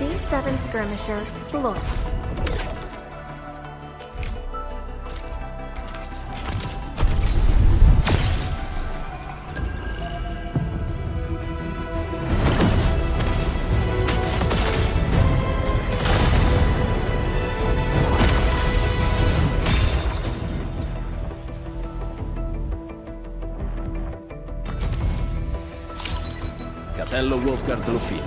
D7 skirmisher, Floyd. Capello Wolfguard Delopia,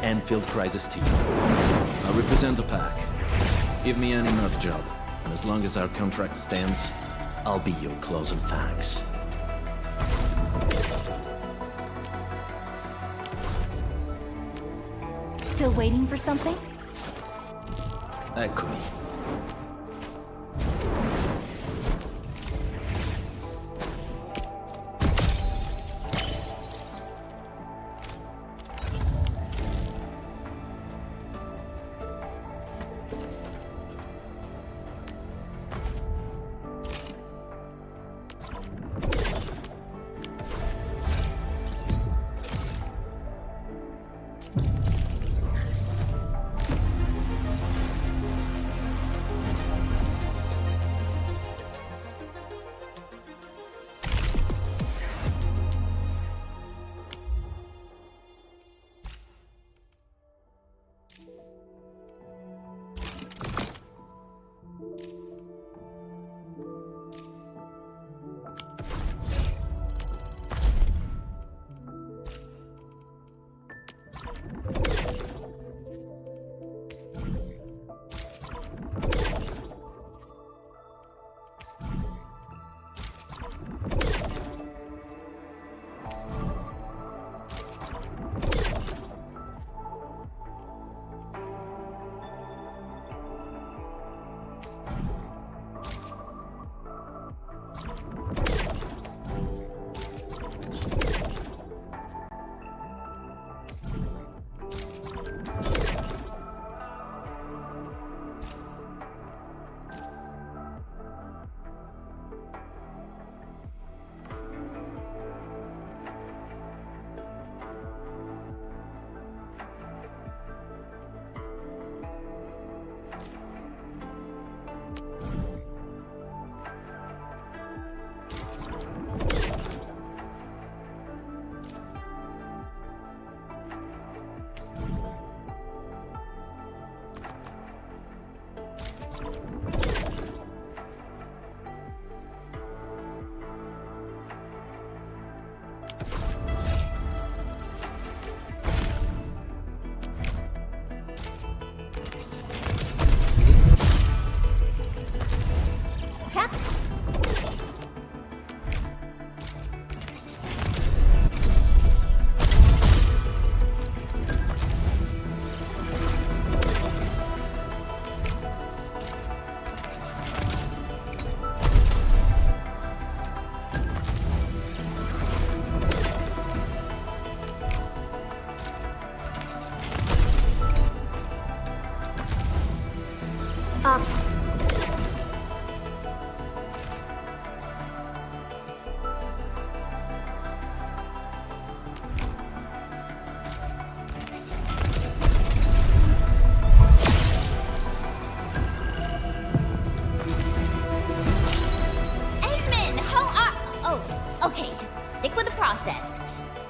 Enfield Crisis Team. I represent the pack. Give me any nut job, and as long as our contract stands, I'll be your claws and fangs. Still waiting for something? Eccomi.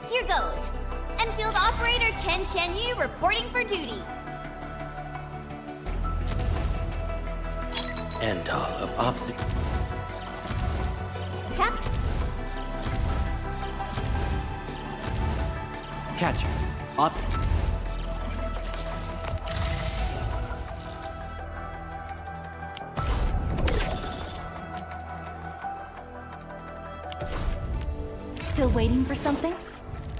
Here goes. Enfield Operator Chen Yu reporting for duty. Ental of Opsi. Cap. Catcher. Op. Still waiting for something?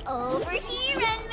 Over here, Redmond!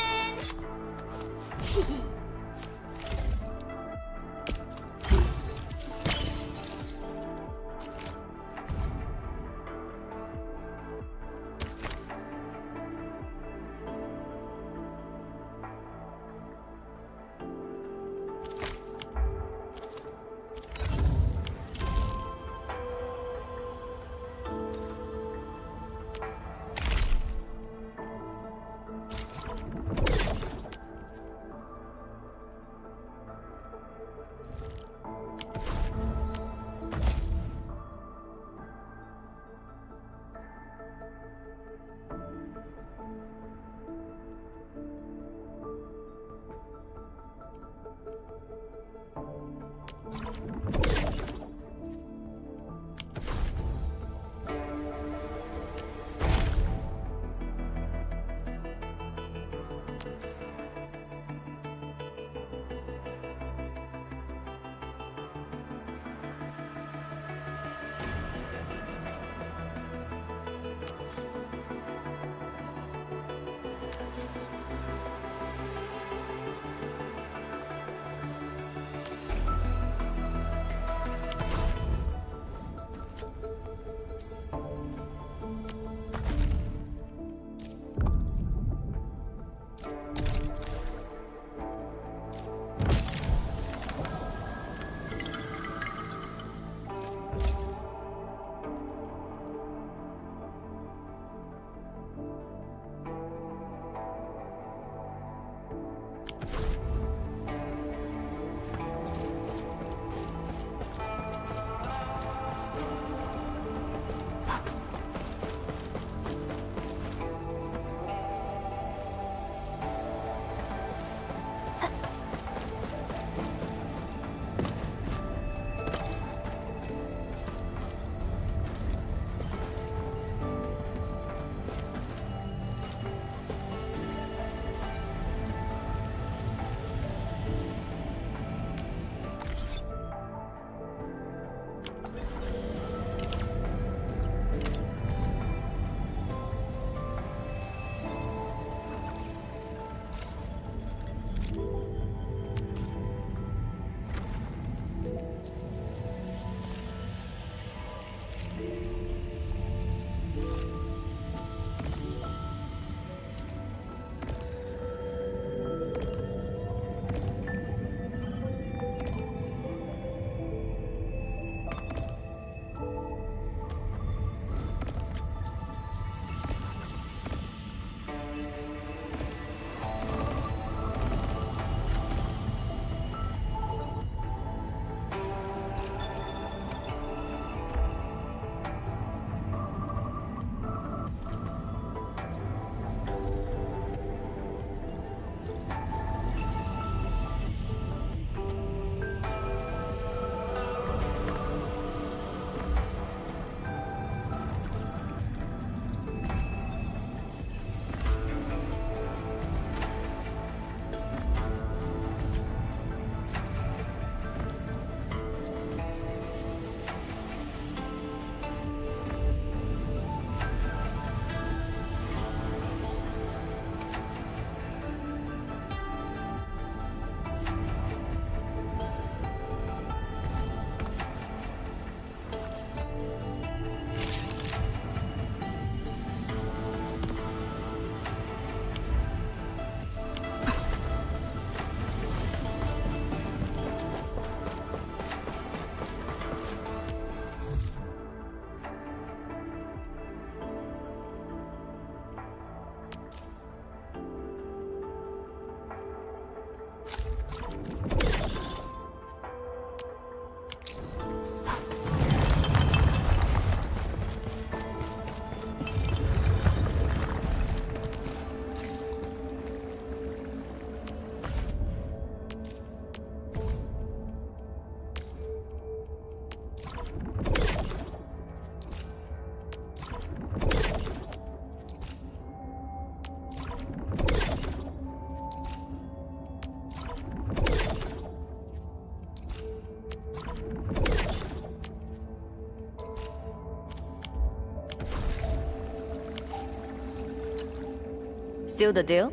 Seal the deal?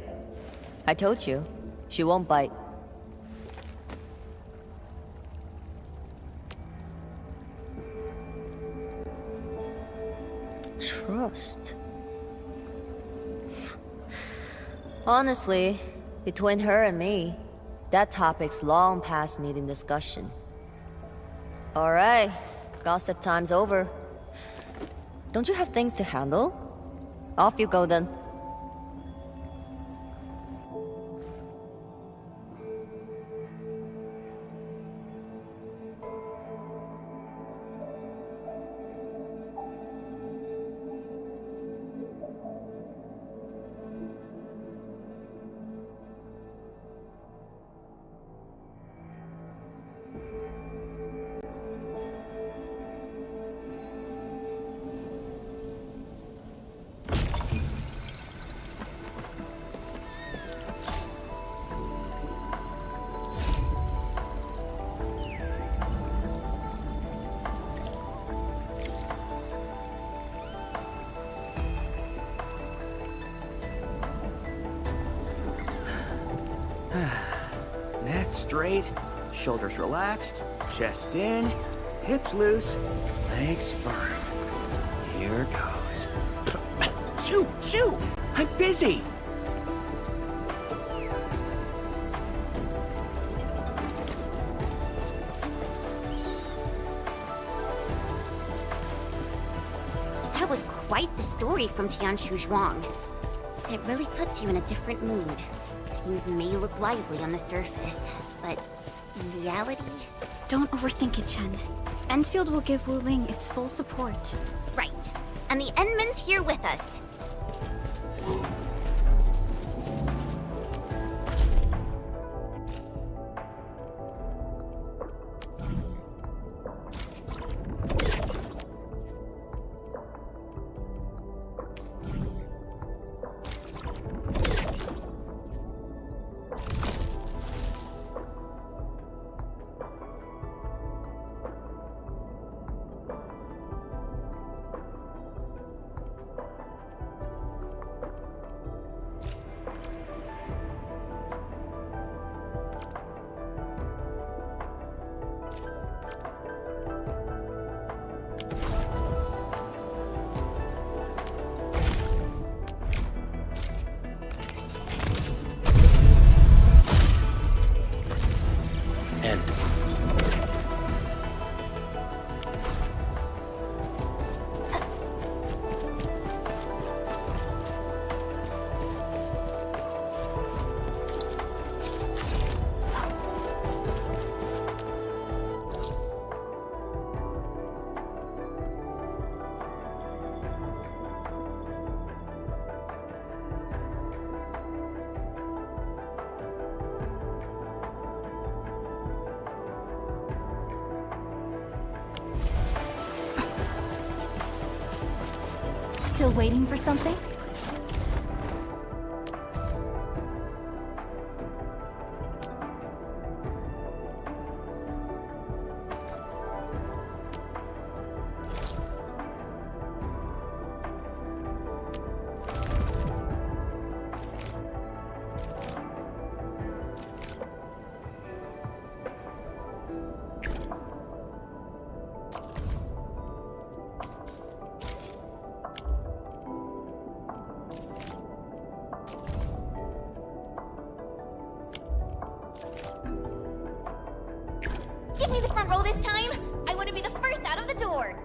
I told you, she won't bite. Trust. Honestly, between her and me, that topic's long past needing discussion. Alright, gossip time's over. Don't you have things to handle? Off you go then. straight, shoulders relaxed, chest in, hips loose, legs firm. Here goes. Shoot! Shoot! I'm busy! That was quite the story from Tianshu Zhuang. It really puts you in a different mood. Things may look lively on the surface, but in reality... Don't overthink it, Chen. Enfield will give Wuling its full support. Right. And the Endman's here with us. Still waiting for something? Give me the front row this time! I want to be the first out of the door!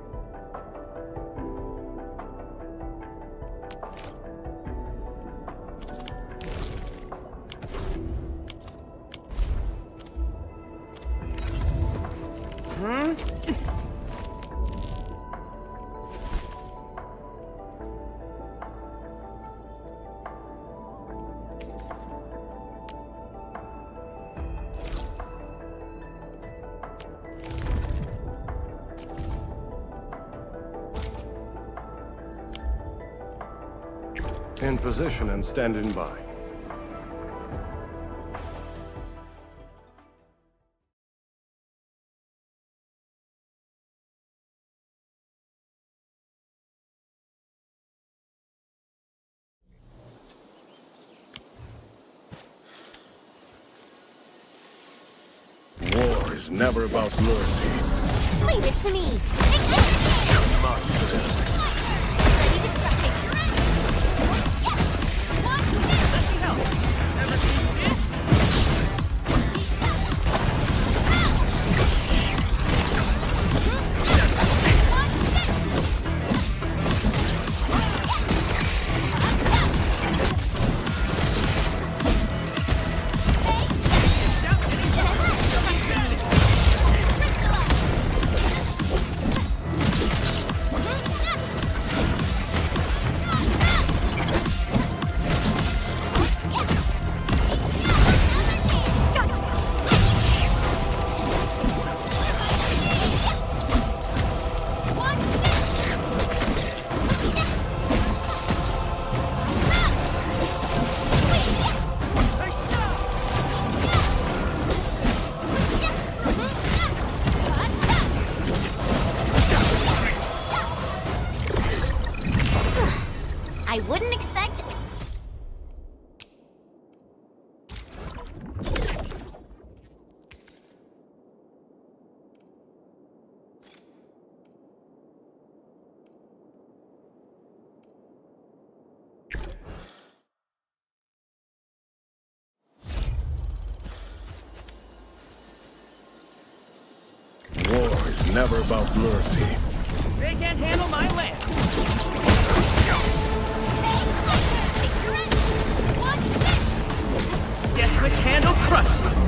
In position and standing by. War is never about mercy. Leave it to me! Never about mercy. They can't handle my land. Guess which hand will crush you?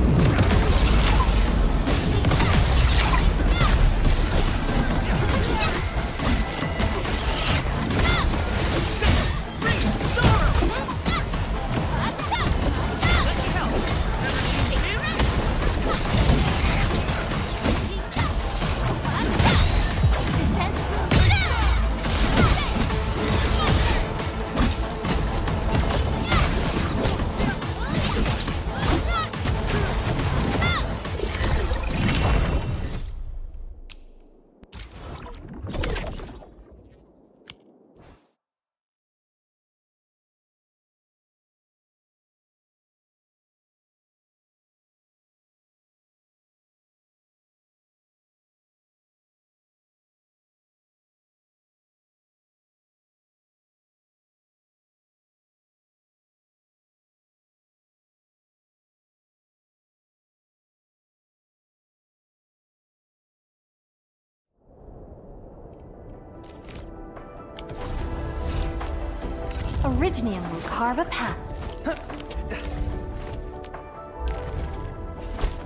Originium will carve a path.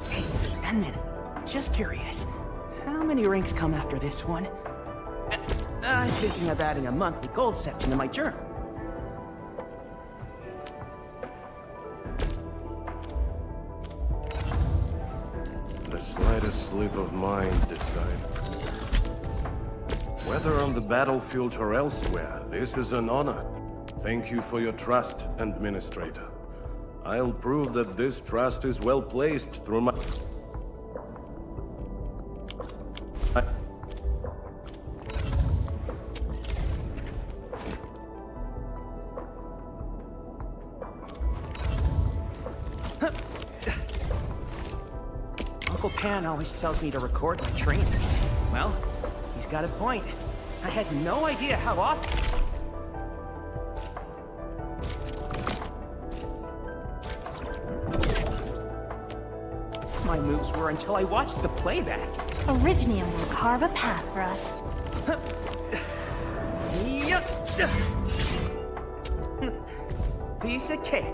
Hey, Denman, just curious. How many ranks come after this one? I'm thinking of adding a monthly gold section to my journal. The slightest slip of mind decide. Whether on the battlefield or elsewhere, this is an honor. Thank you for your trust, Administrator. I'll prove that this trust is well placed through my... Uncle Pan always tells me to record my training. Well, he's got a point. I had no idea how often... my moves were until I watched the playback. Originium will carve a path for us. Yup. Piece of cake.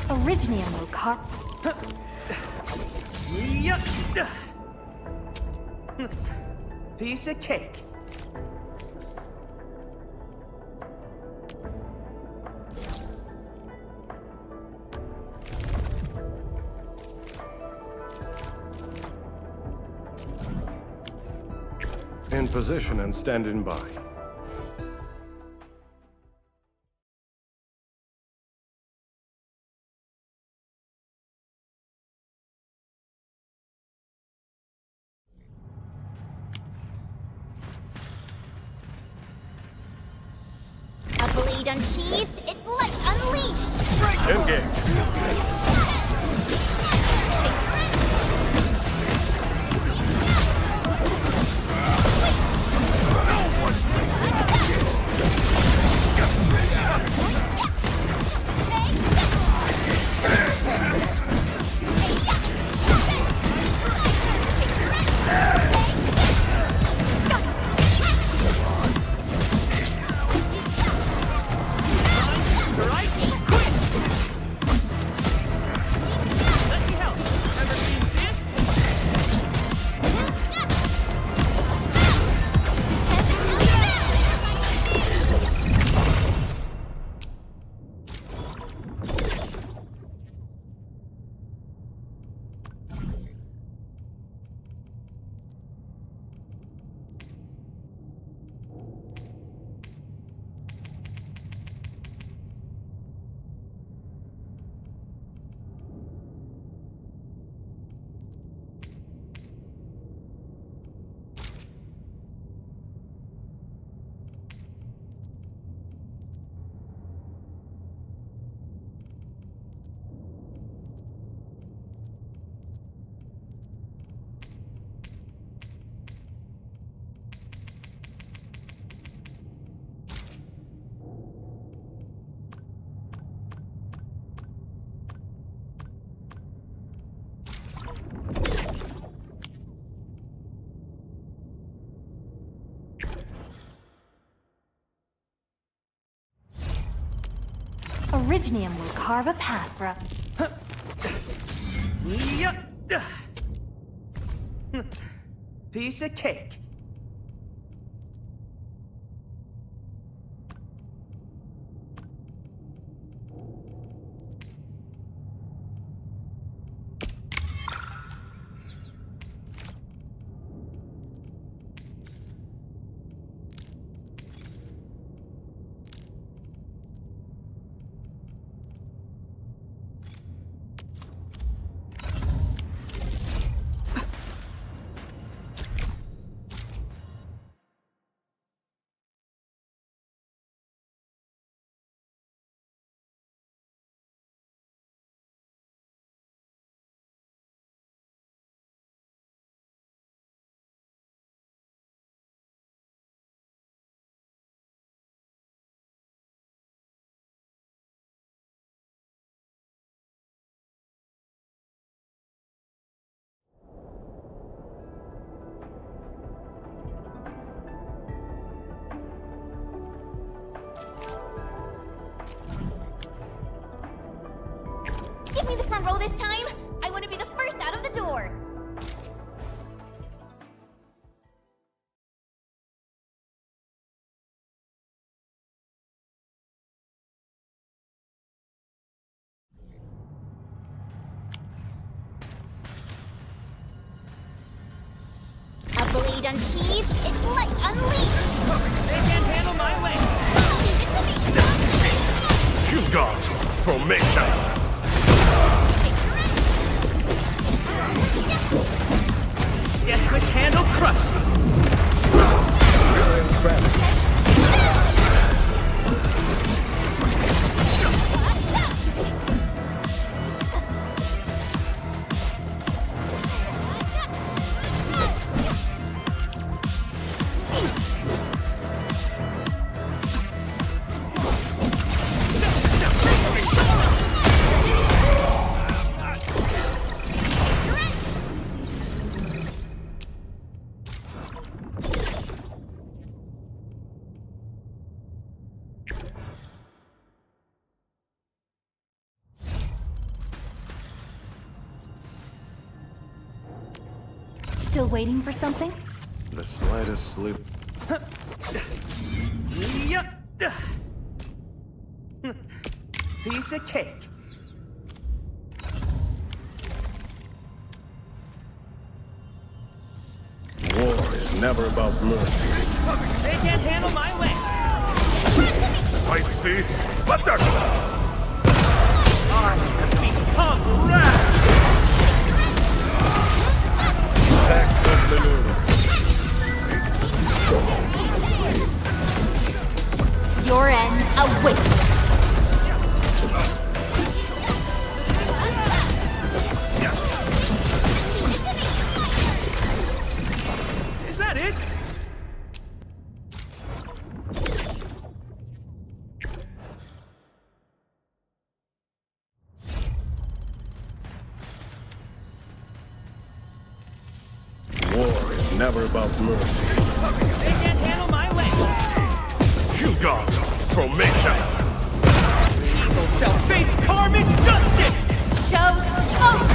Originium will carve... Yup. Piece of cake. In position and standing by. A blade unsheathed, its light unleashed! Engage. Originium will carve a path for a... Piece of cake. Give me the front row this time! I want to be the first out of the door! A blade unsheathed, its light unleashed! They can't handle my way! Shield guards, formation! Guess which hand will crush you? Still waiting for something? The slightest slip. Piece of cake. War is never about mercy. They can't handle my way! Fight seat, Bataka! I have become wrath! Attack maneuver. Your end awaits! Is that it? War is never about mercy. They can't handle my way! Shield guards, formation! Evil shall face karmic justice! Show off!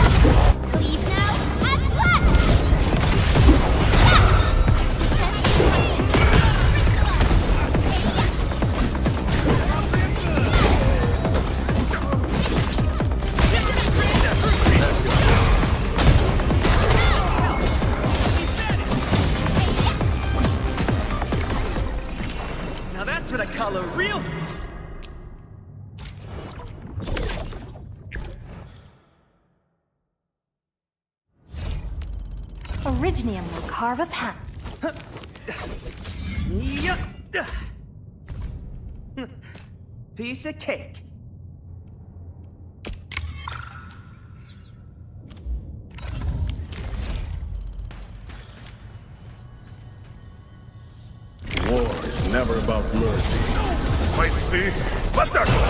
Leave now as flesh! Now that's what I call a real... Originium will carve a path. Piece of cake. War is never about mercy. Fight seat, Bataka!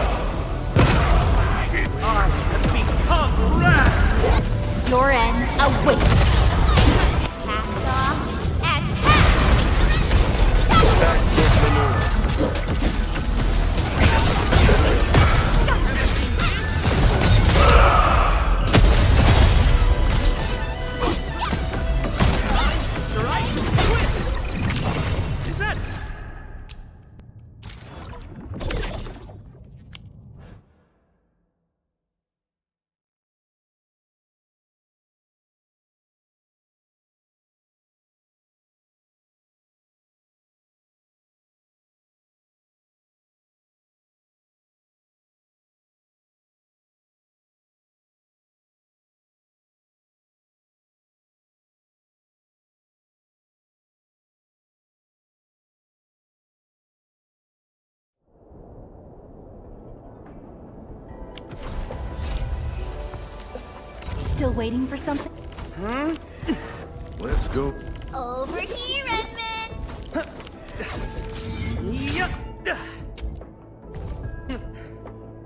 I have become wrath! Your end awaits! Cast off as half! Attack maneuver. Still waiting for something? Let's go. Over here, Edmund! Yup.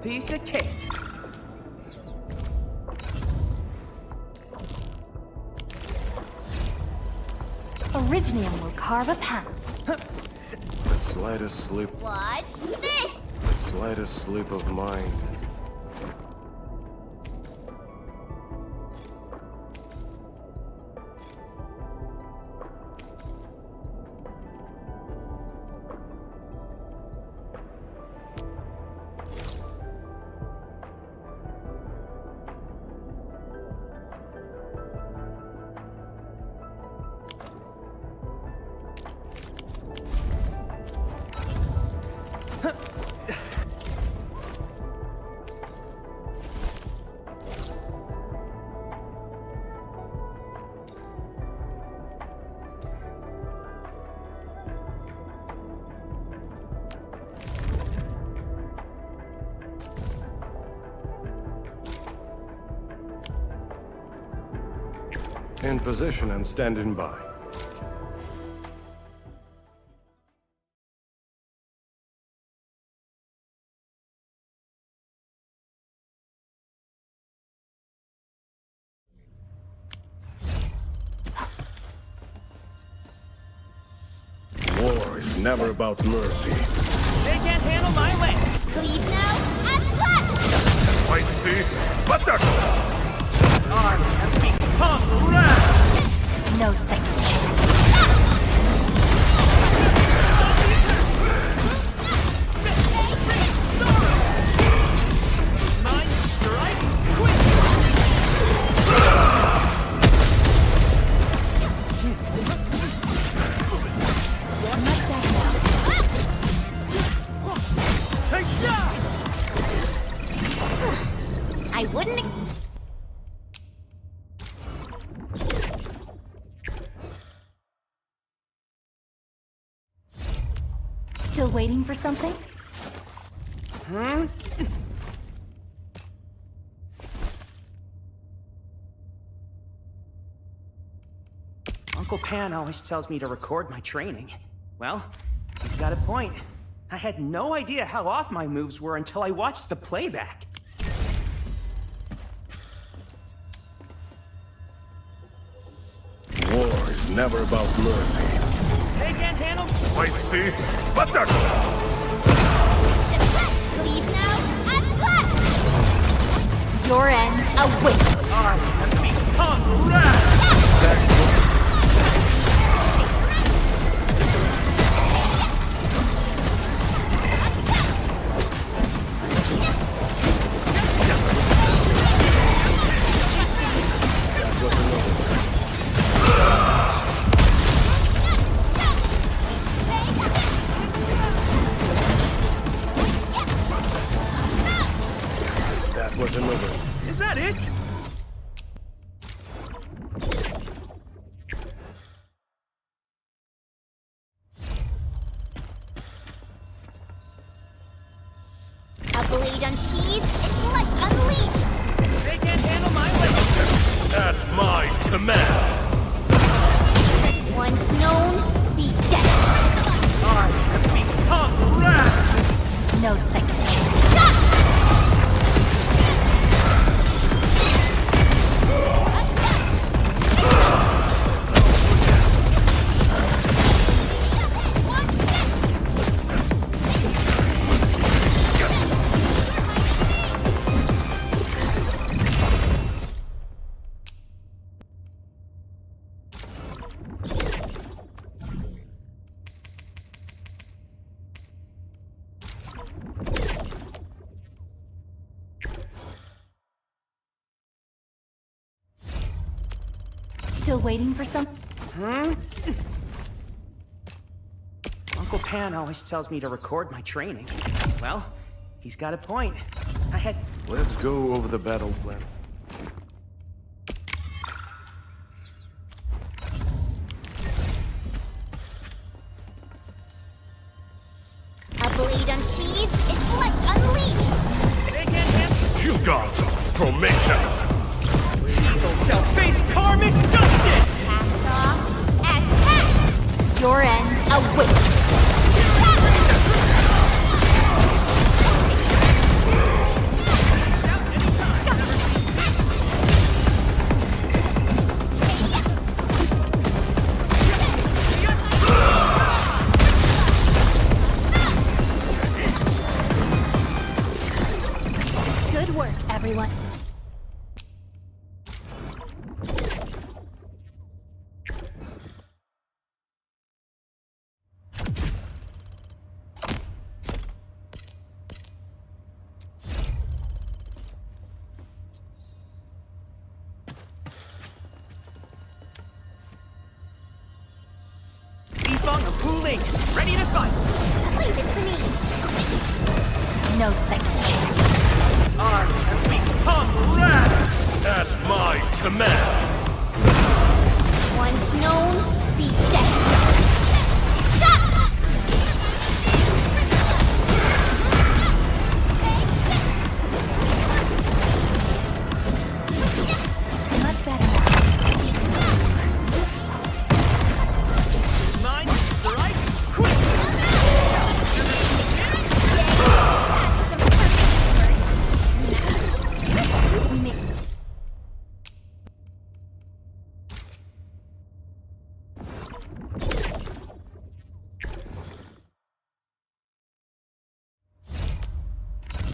Piece of cake. Originium will carve a path. The slightest slip, Watch this! the slightest slip of mine. In position and standing by. War is never about mercy. They can't handle my way. Leave now and left! Fight seat, butter! Arm and become wrath. No second chance. Mine strikes quick. I wouldn't... Still waiting for something? Uncle Pan always tells me to record my training. Well, he's got a point. I had no idea how off my moves were until I watched the playback. War is never about mercy. They can't handle... Fight seat, butter! Leave now and left! Your end awaits. Arm and become wrath. That was another. Is that it? A blade unsheathed, its light unleashed! They can't handle my weight. At my command. Once known, be dead! Arm and become wrath. No second chance. Still waiting for some? Uncle Pan always tells me to record my training. Well, he's got a point. I had... Let's go over the battle plan. A blade unsheathed, its light unleashed! They can't handle... You got formation. Good work, everyone. of Wuling, ready to fight! Leave it to me. No second chance. I have become wrath! At my command! Once known, be dead. Much better. Mine, strike, quick!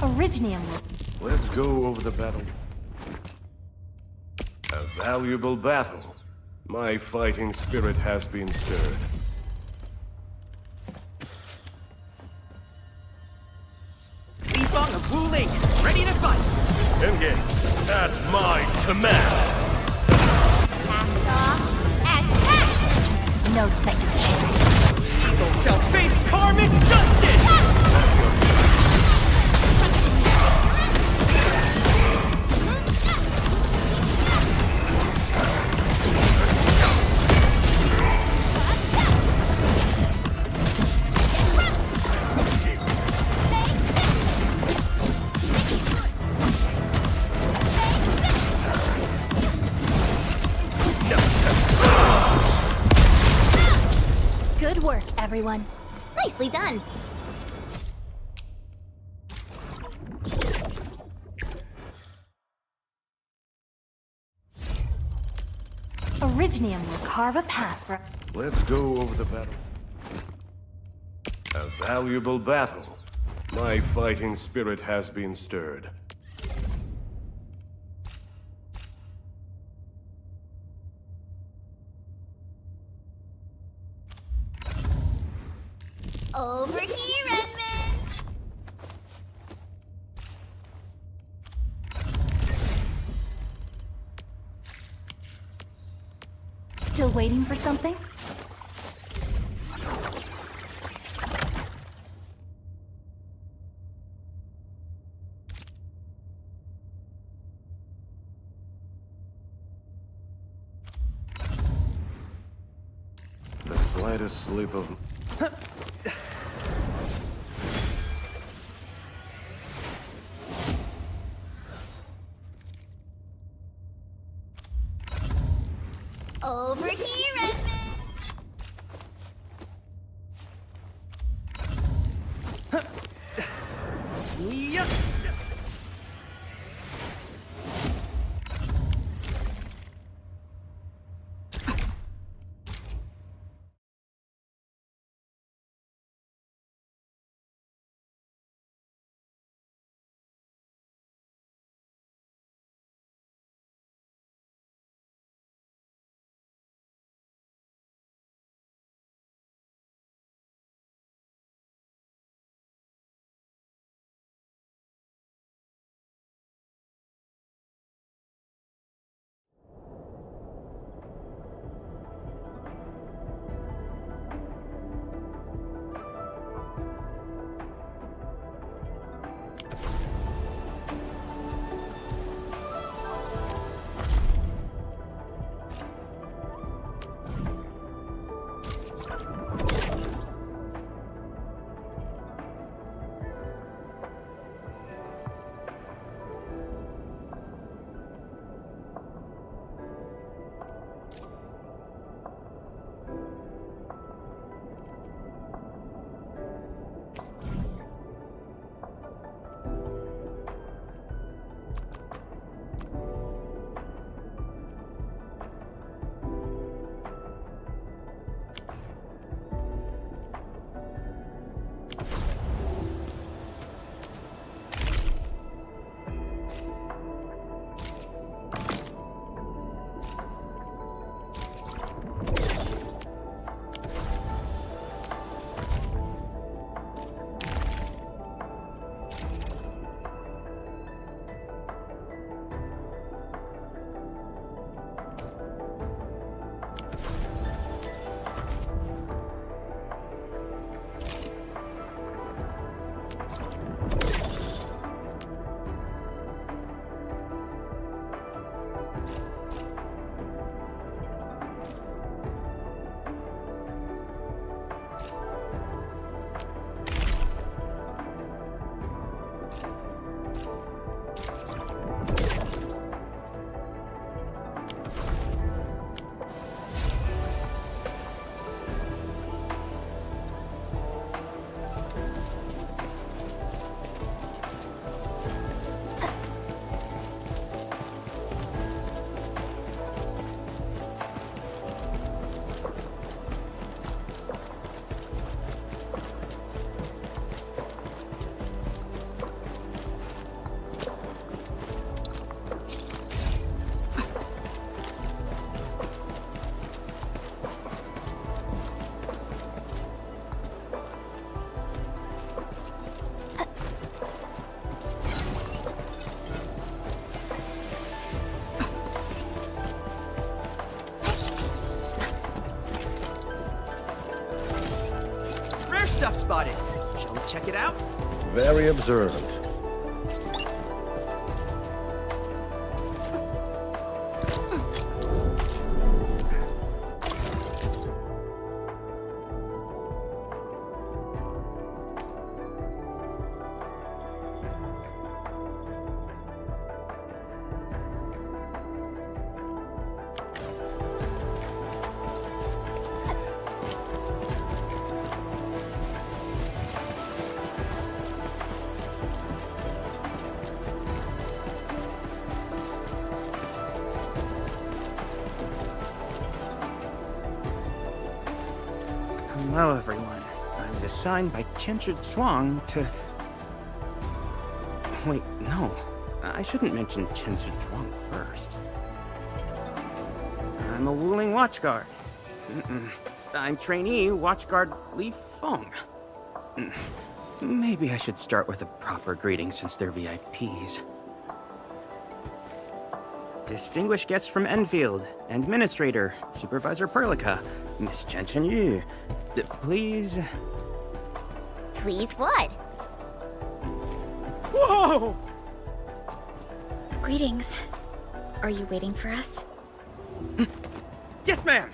Originium. Let's go over the battle. A valuable battle. My fighting spirit has been stirred. Bifong of Wuling, ready to fight! Engage! At my command! Cast off as cast! No second chance. Evil shall face karmic justice! Good work, everyone. Nicely done. Originium will carve a path for... Let's go over the battle. A valuable battle. My fighting spirit has been stirred. Over here, Edmund! Still waiting for something? The slightest slip of... Over here, Edmund! Yup! spotted. Shall we check it out? Very observant. Hello, everyone. I was assigned by Tianchi Zhuang to... Wait, no. I shouldn't mention Tianchi Zhuang first. I'm a Wuling watchguard. I'm trainee watchguard Li Feng. Maybe I should start with a proper greeting since they're VIPs. Distinguished guests from Enfield, Administrator, Supervisor Perlica, Miss Chen Chen Yu. Please... Please what? Whoa! Greetings. Are you waiting for us? Yes, ma'am!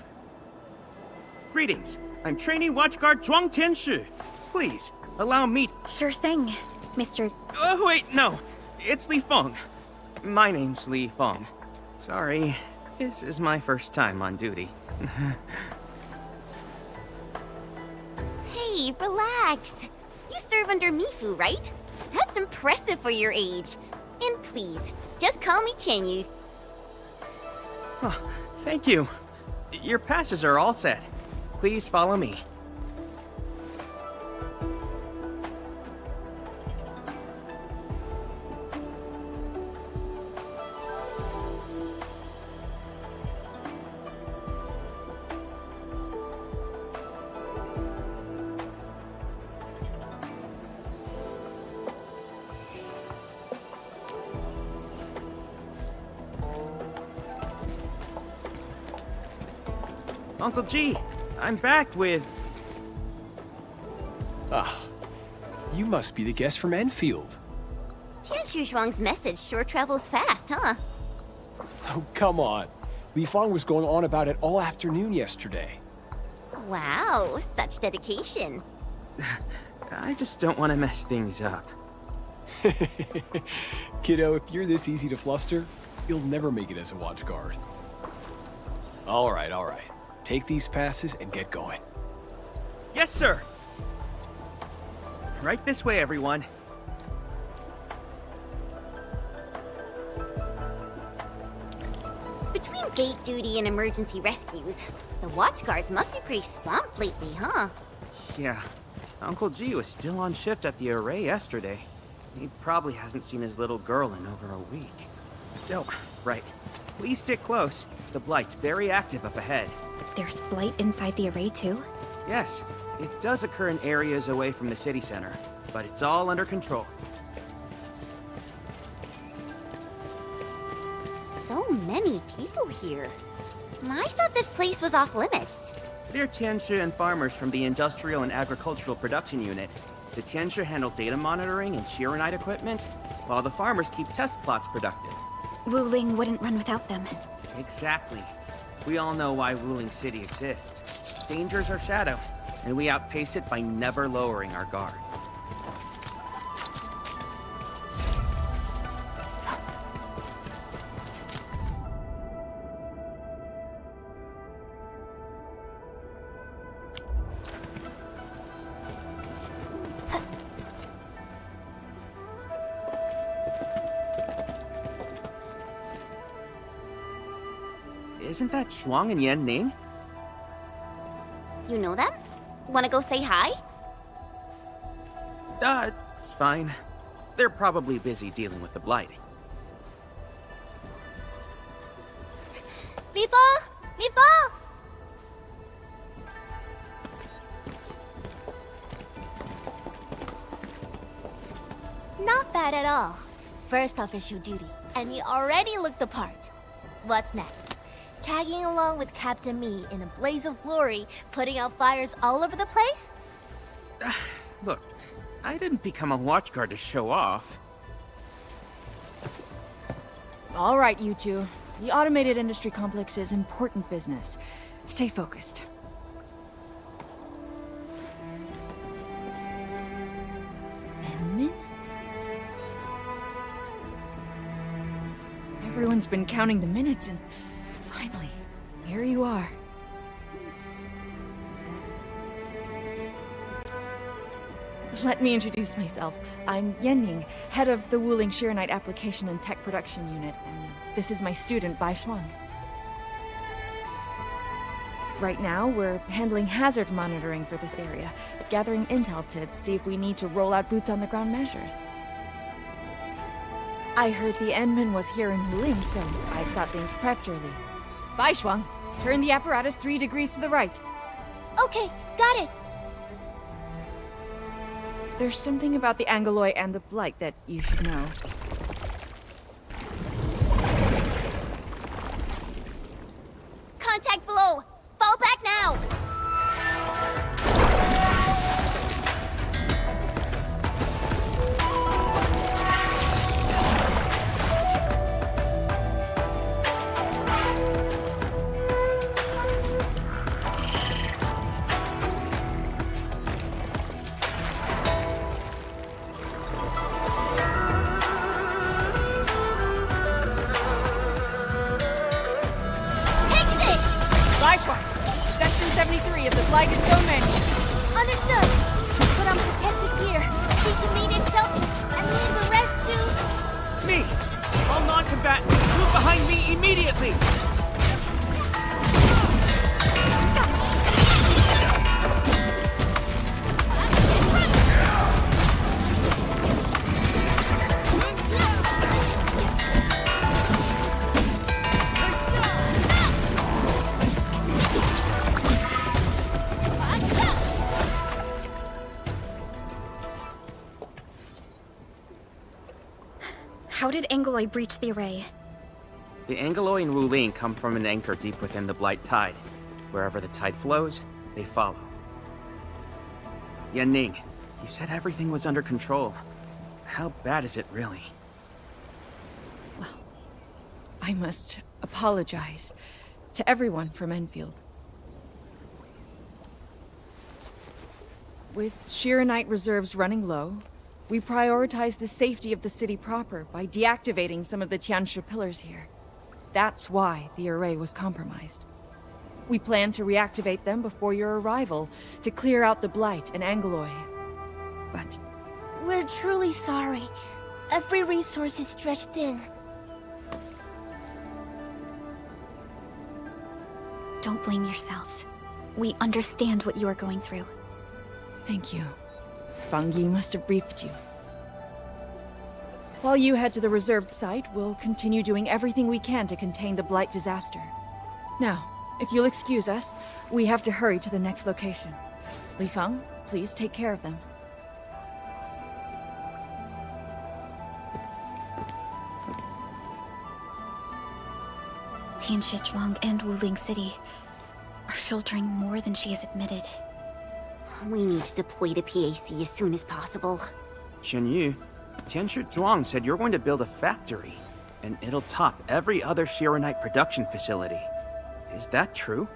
Greetings. I'm trainee watchguard Zhuang Tianshi. Please, allow me... Sure thing, Mr. Oh, wait, no. It's Li Feng. My name's Li Feng. Sorry, this is my first time on duty. Hey, relax. You serve under Mifu, right? That's impressive for your age. And please, just call me Chenyu. Oh, thank you. Your passes are all set. Please follow me. Uncle G, I'm back with... Ah, you must be the guest from Enfield. Tianchi Zhuang's message sure travels fast, huh? Oh, come on. Li Feng was going on about it all afternoon yesterday. Wow, such dedication. I just don't want to mess things up. Kiddo, if you're this easy to fluster, you'll never make it as a watch guard. All right, all right. Take these passes and get going. Yes, sir! Right this way, everyone. Between gate duty and emergency rescues, the watchguards must be pretty swamped lately, huh? Yeah, Uncle G was still on shift at the array yesterday. He probably hasn't seen his little girl in over a week. Oh, right. Please stick close. The Blight's very active up ahead. There's blight inside the array too? Yes, it does occur in areas away from the city center, but it's all under control. So many people here. I thought this place was off limits. They're Tianshi and farmers from the Industrial and Agricultural Production Unit. The Tianshi handle data monitoring and Shiranite equipment, while the farmers keep test plots productive. Wuling wouldn't run without them. Exactly. We all know why Wuling City exists. Dangers our shadow, and we outpace it by never lowering our guard. Isn't that Shuang and Yan Ning? You know them? Wanna go say hi? It's fine. They're probably busy dealing with the Blight. Li Feng! Li Feng! Not bad at all. First official duty, and you already look the part. What's next? Tagging along with Captain Me in a blaze of glory, putting out fires all over the place? Look, I didn't become a watchguard to show off. All right, you two. The automated industry complex is important business. Stay focused. Enmin? Everyone's been counting the minutes, and finally, here you are. Let me introduce myself. I'm Yening, head of the Wuling Shiranite Application and Tech Production Unit, and this is my student, Bai Shuang. Right now, we're handling hazard monitoring for this area, gathering intel to see if we need to roll out boots-on-the-ground measures. I heard the Endman was here in Wuling, so I got things prepped early. Bai Shuang, turn the apparatus 3 degrees to the right. Okay, got it. There's something about the Angoloi and the Blight that you should know. Contact below. Fall back now. Section 73 of the Blighted Zone Manual. Understood. Put on protective gear, seek immediate shelter, and leave the rest to... Me! All non-combatants, move behind me immediately! How did Angoloi breach the array? The Angoloi and Wuling come from an anchor deep within the Blight Tide. Wherever the tide flows, they follow. Yanning, you said everything was under control. How bad is it really? Well, I must apologize to everyone from Enfield. With Shiranite reserves running low, we prioritize the safety of the city proper by deactivating some of the Tianshu pillars here. That's why the array was compromised. We plan to reactivate them before your arrival, to clear out the Blight and Angoloi. But We're truly sorry. Every resource is stretched thin. Don't blame yourselves. We understand what you are going through. thank you. Fang Yi must have briefed you. While you head to the reserved site, we'll continue doing everything we can to contain the Blight disaster. Now, if you'll excuse us, we have to hurry to the next location. Li Feng, please take care of them. Tianshizhuang and Wuling City are sheltering more than she has admitted. We need to deploy the PAC as soon as possible. Qianyu, Tianshizhuang said you're going to build a factory, and it'll top every other Shiranite production facility. Is that true?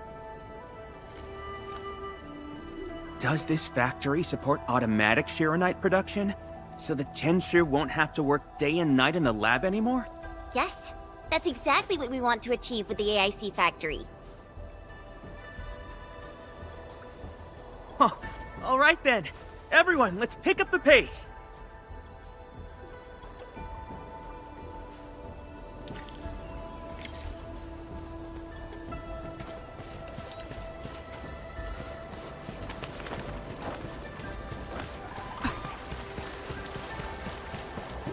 Does this factory support automatic Shiranite production? So the Tianshu won't have to work day and night in the lab anymore? Yes, that's exactly what we want to achieve with the AIC factory. Huh. All right then. Everyone, let's pick up the pace.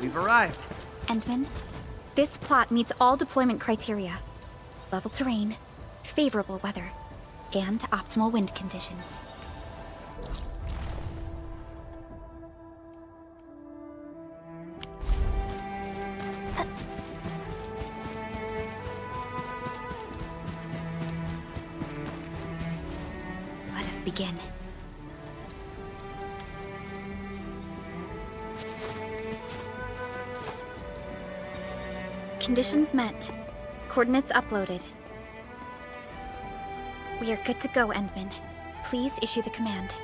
We've arrived. Endman, this plot meets all deployment criteria. Level terrain, favorable weather, and optimal wind conditions. Let us begin. Conditions met. Coordinates uploaded. We are good to go, Endman. Please issue the command.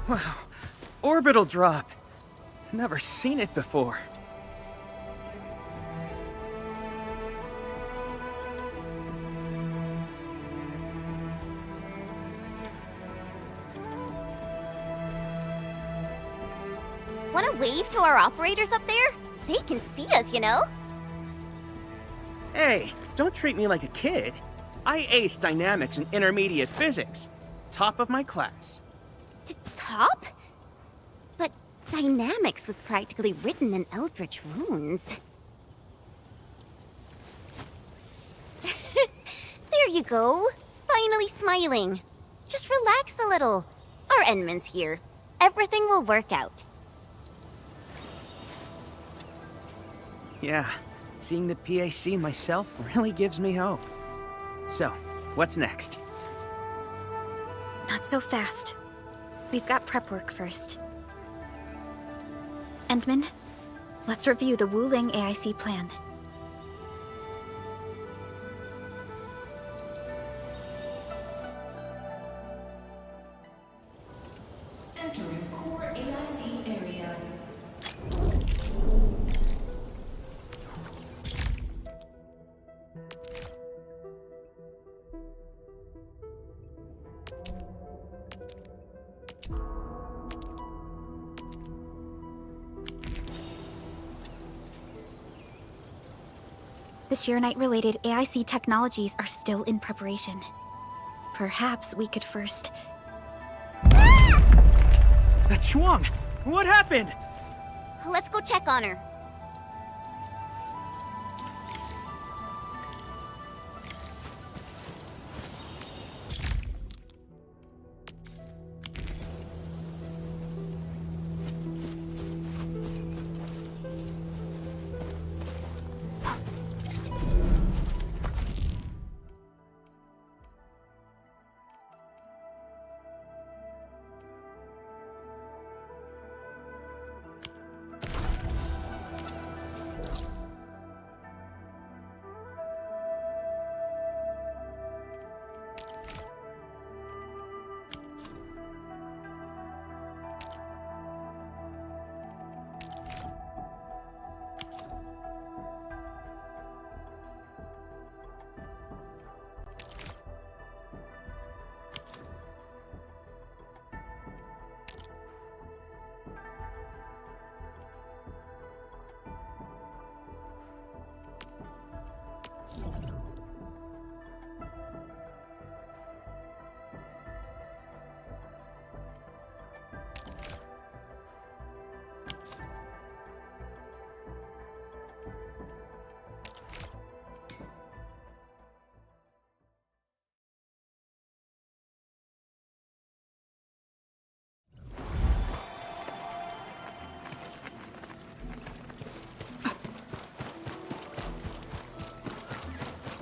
Wow. Orbital drop. Never seen it before. Wanna wave to our operators up there? They can see us, you know? Hey, don't treat me like a kid. I aced dynamics and intermediate physics. Top of my class. Top? But dynamics was practically written in Eldritch runes. There you go. Finally smiling. Just relax a little. Our Endman's here. Everything will work out. Yeah, seeing the PAC myself really gives me hope. So, what's next? Not so fast. We've got prep work first. Endman, let's review the Wuling AIC plan. Entering core AIC area. The Sheernite-related AIC technologies are still in preparation. Perhaps we could first... Chuang! What happened? Let's go check on her.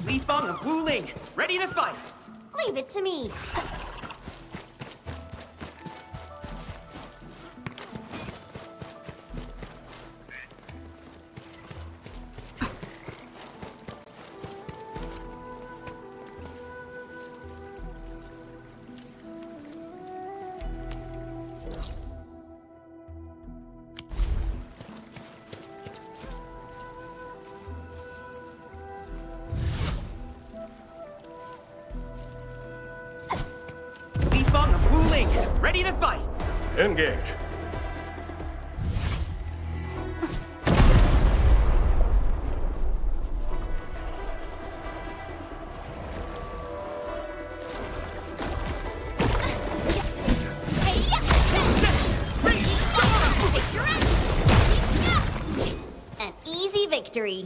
Lifeng and Wuling, ready to fight! Leave it to me. Lifeng and Wuling, ready to fight! Engage. victory.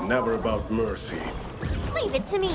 Never about mercy. Leave it to me.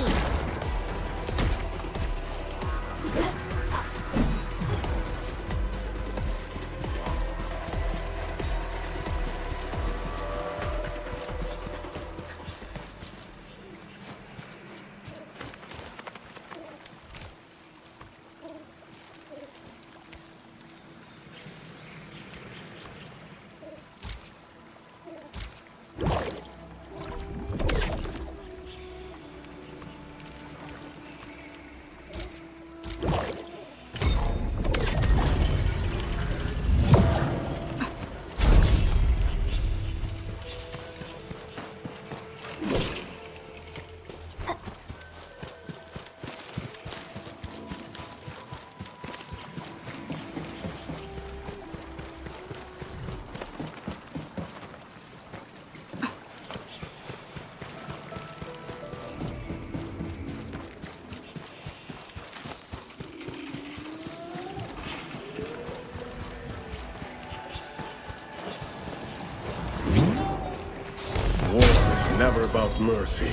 War is never about mercy.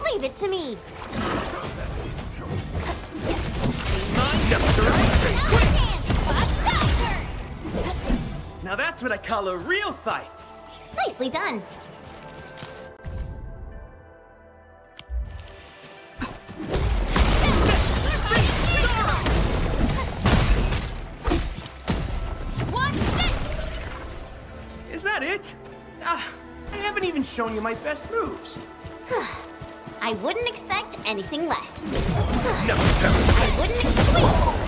Leave it to me. Now that's what I call a real fight. Nicely done. Is that it? I haven't even shown you my best moves. I wouldn't expect anything less. Never tell me. I wouldn't expect...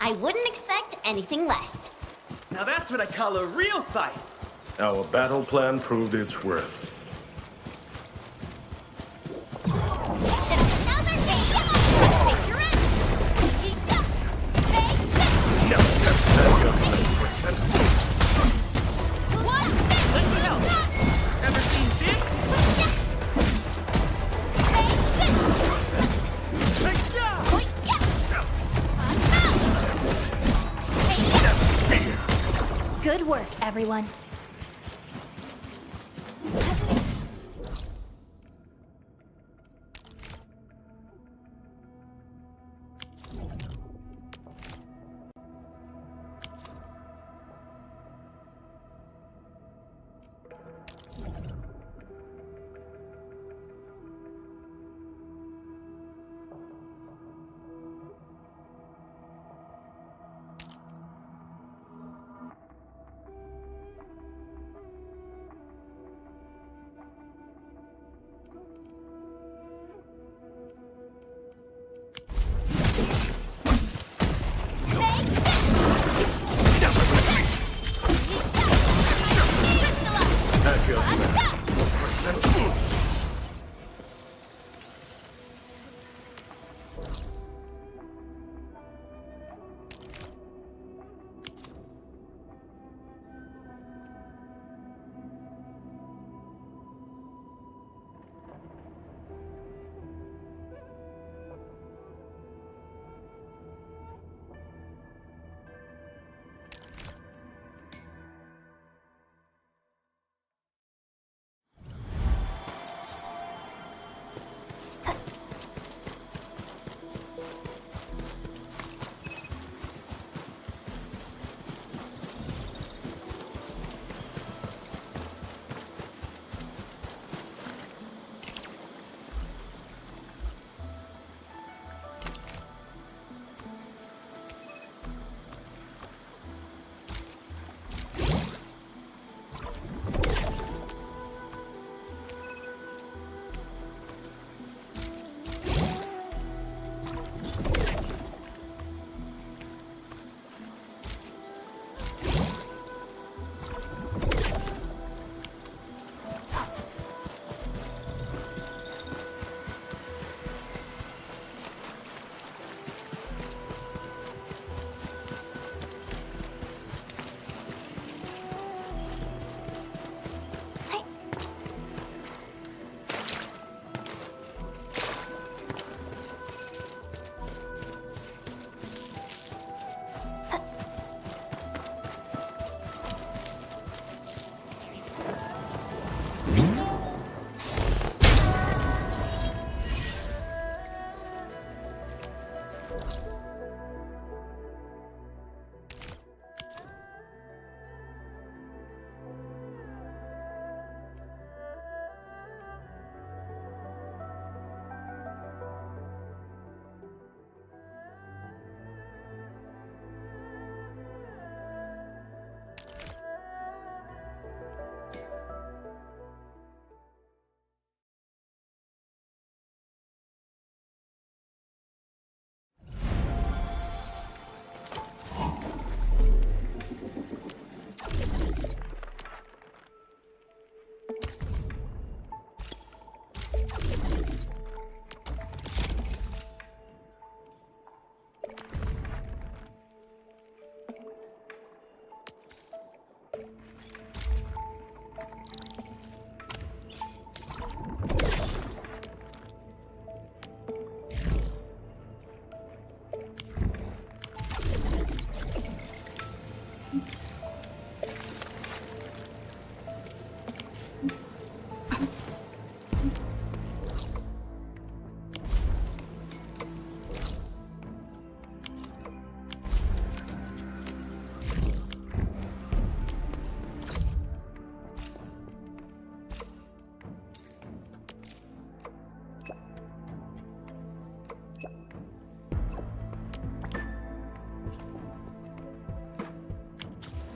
I wouldn't expect anything less. Now that's what I call a real fight. Our battle plan proved its worth. Ever seen this? Good work, everyone.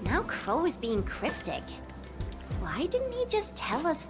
Now Crow is being cryptic. Why didn't he just tell us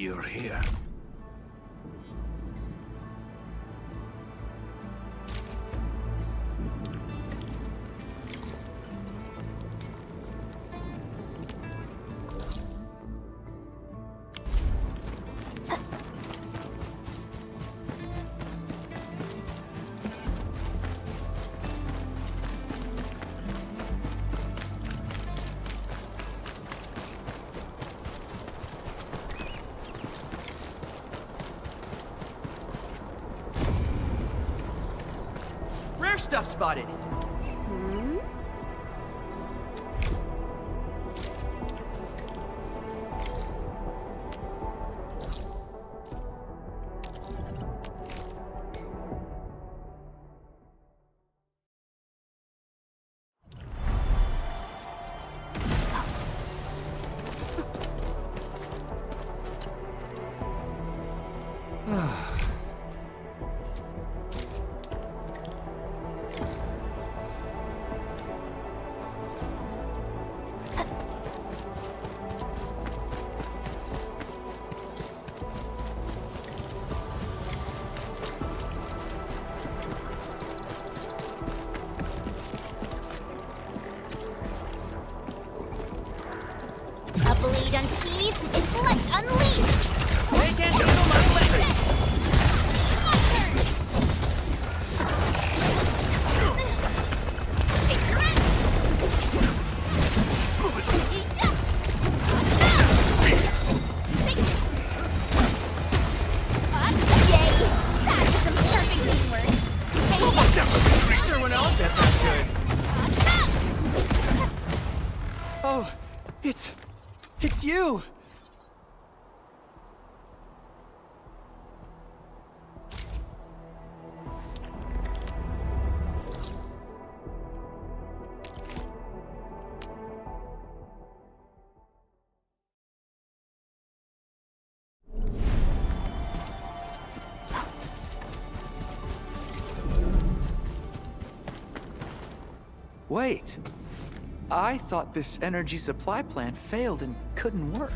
You're here. Rare stuff spotted. Blade unsheathed, intellect unleashed! Pay attention to my blade! My turn! Take your end! Yay! That is some perfect teamwork! Everyone else said that's good. Oh, it's you! Wait. I thought this energy supply plant failed and couldn't work.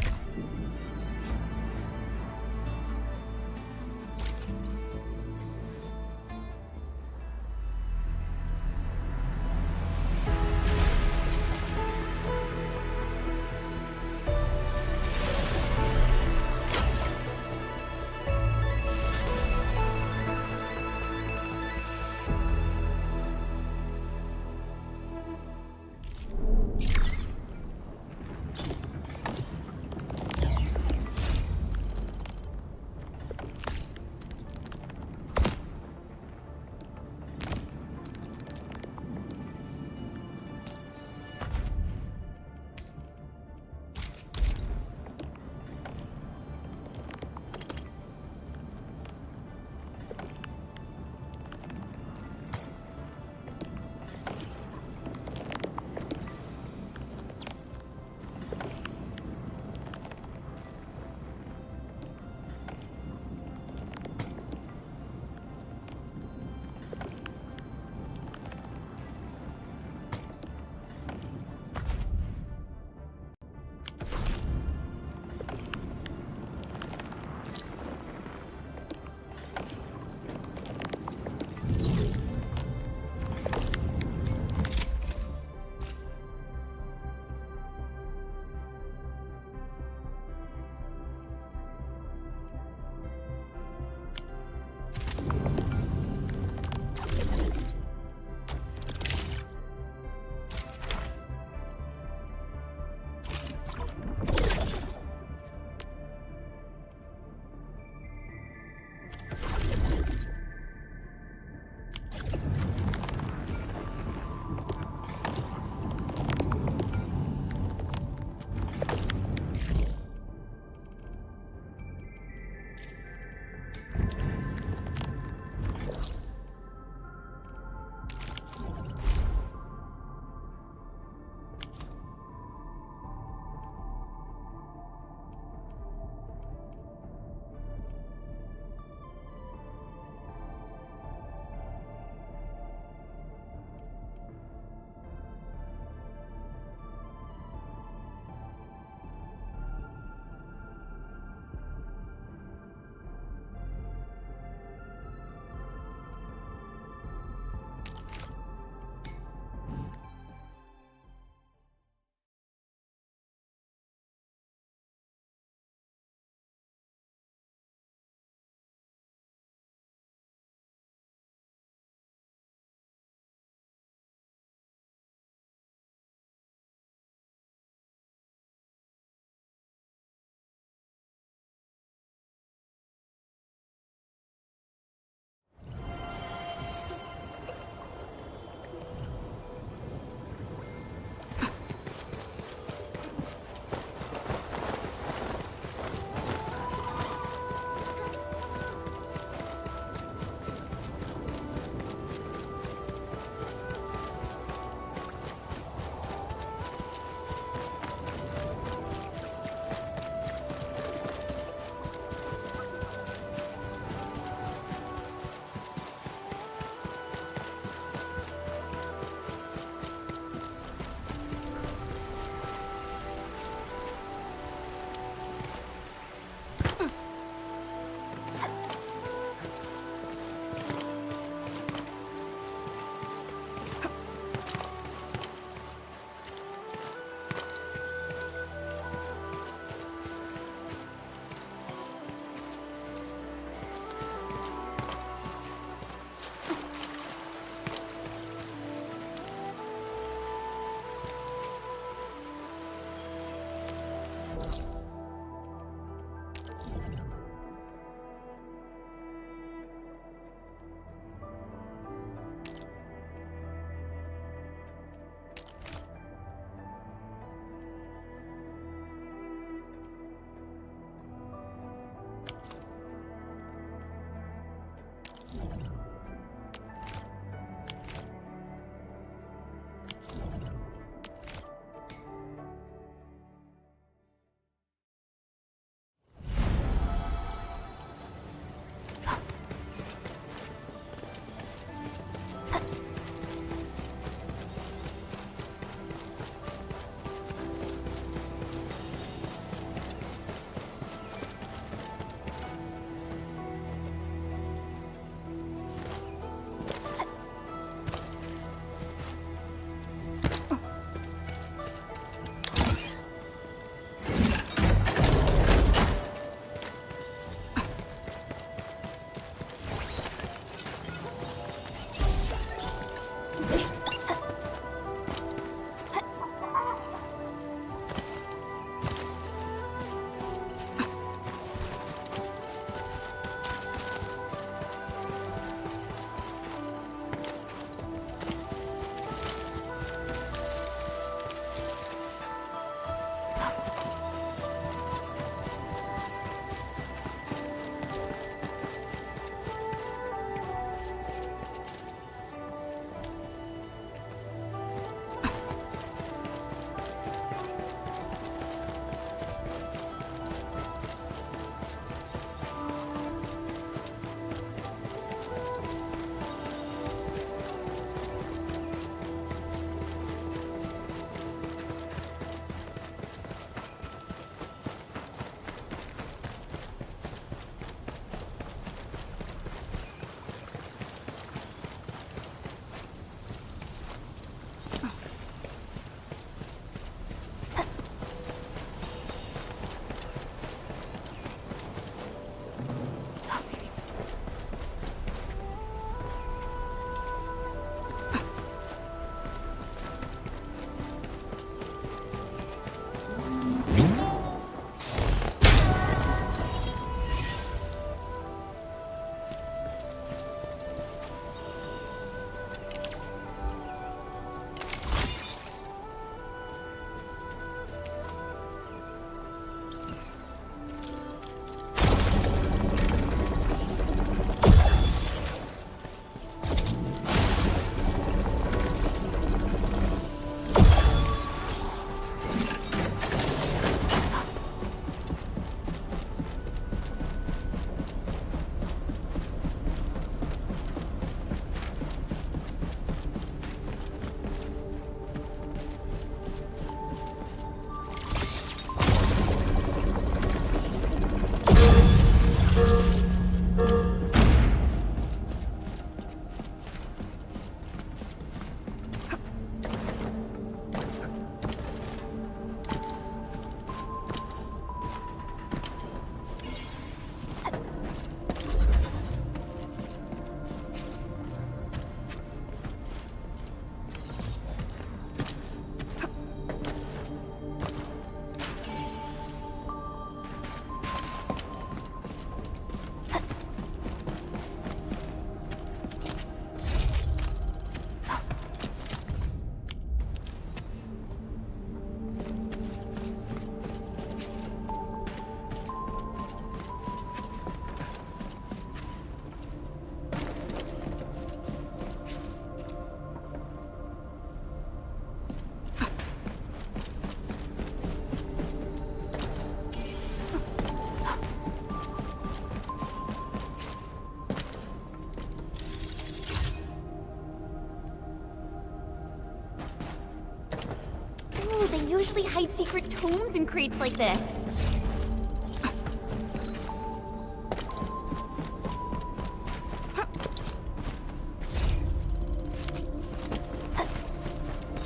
They usually hide secret tomes in crates like this.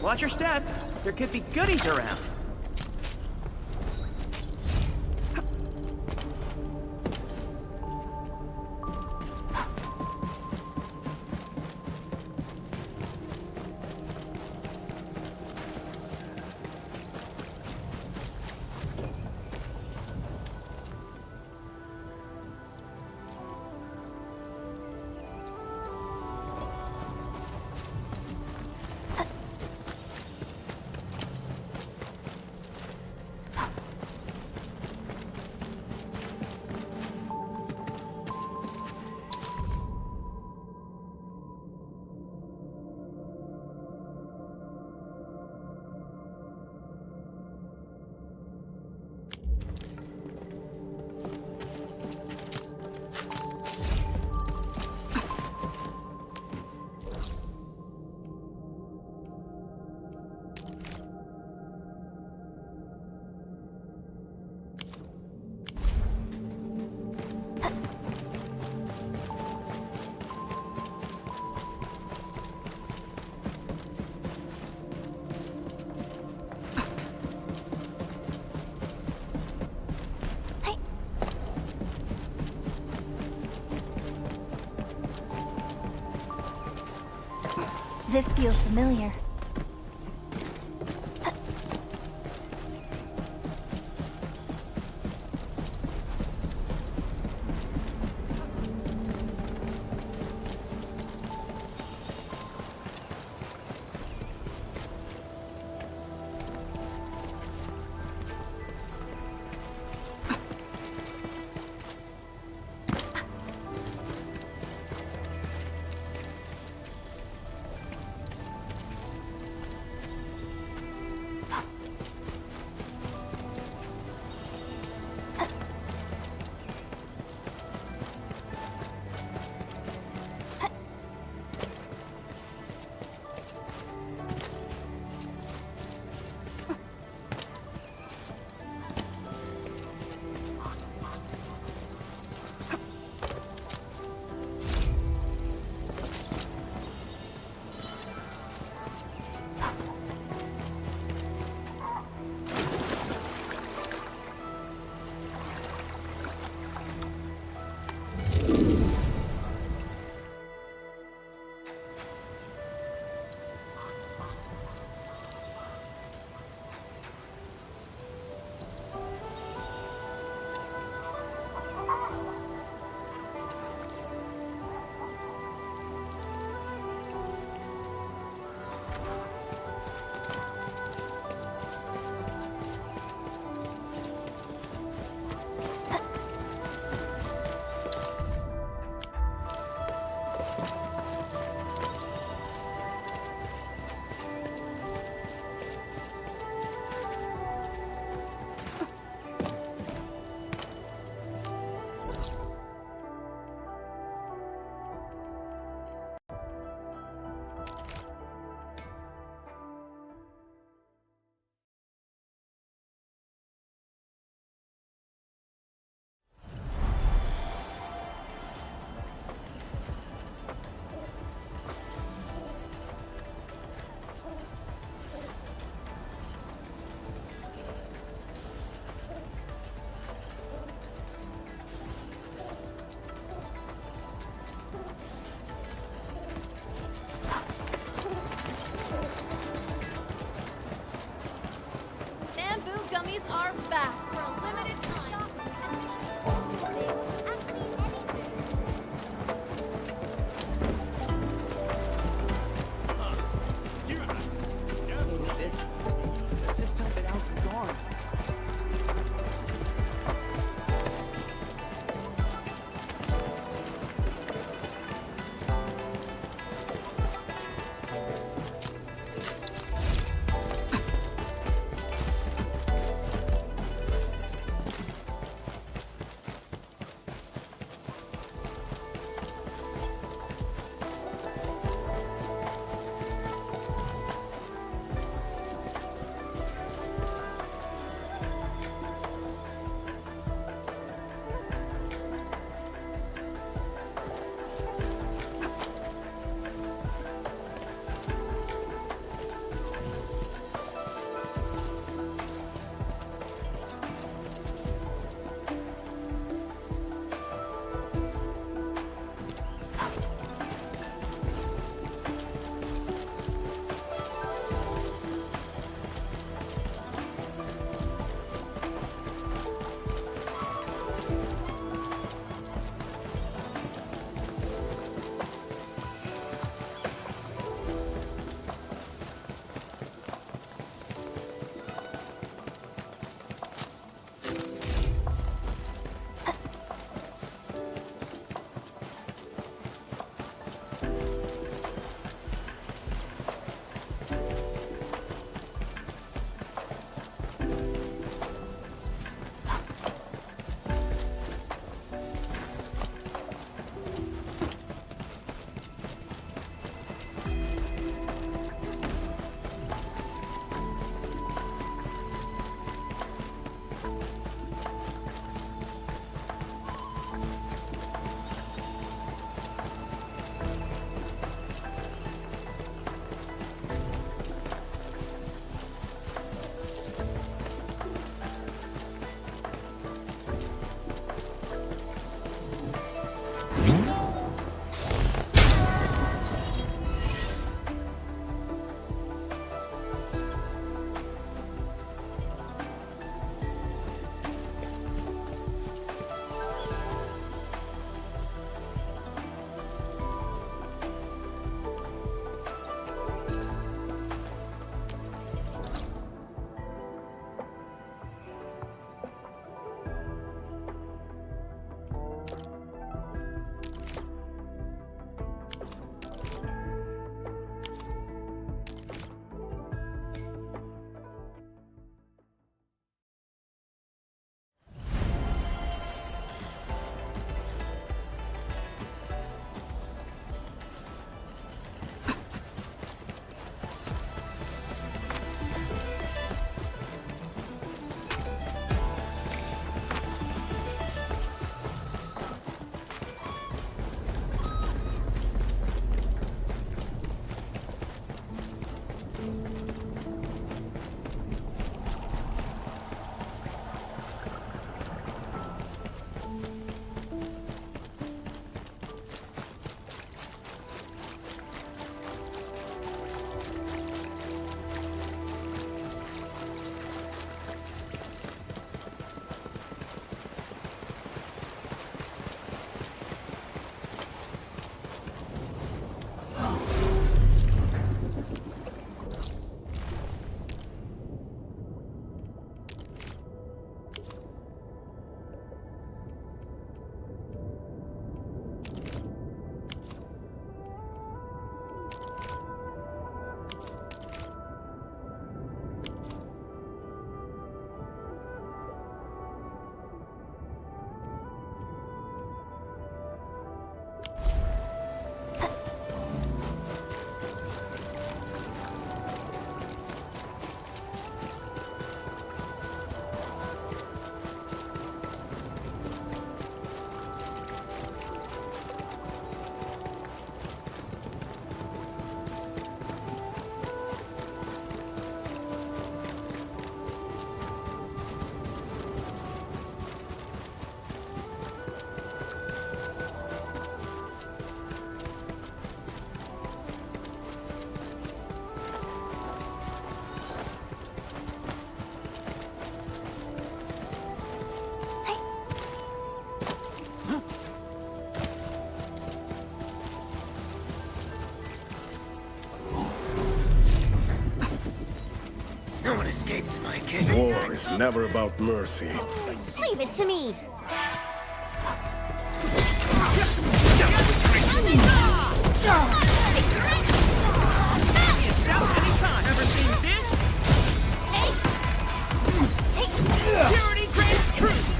Watch your step. There could be goodies around. This feels familiar. Gummies are back for a limited time. Let's just type it out to Dawn. No one escapes my king. War is never about mercy. Leave it to me. Ever seen this? Purity grants truth!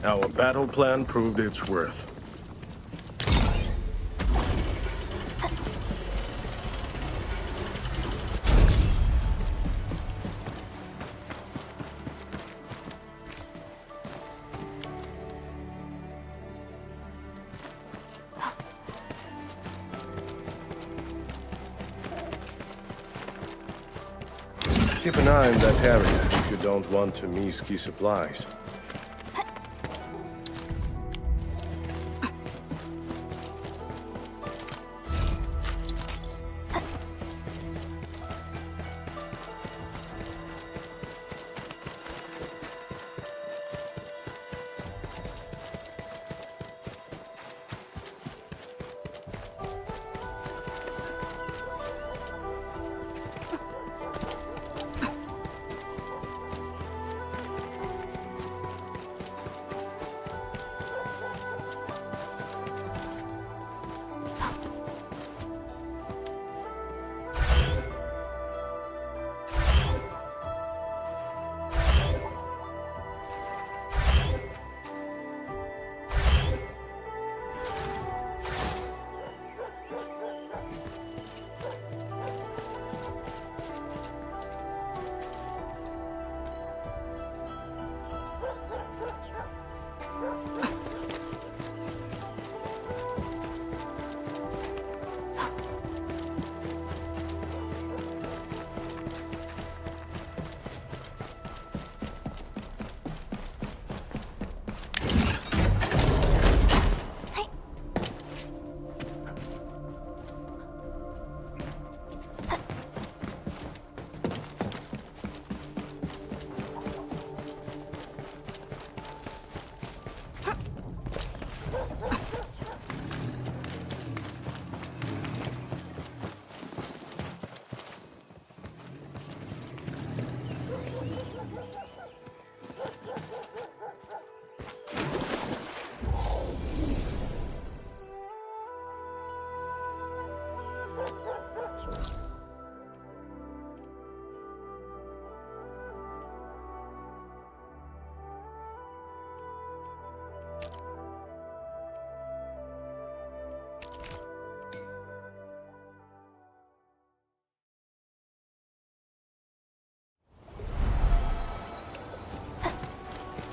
Our battle plan proved its worth. Keep an eye on that area if you don't want to miss key supplies.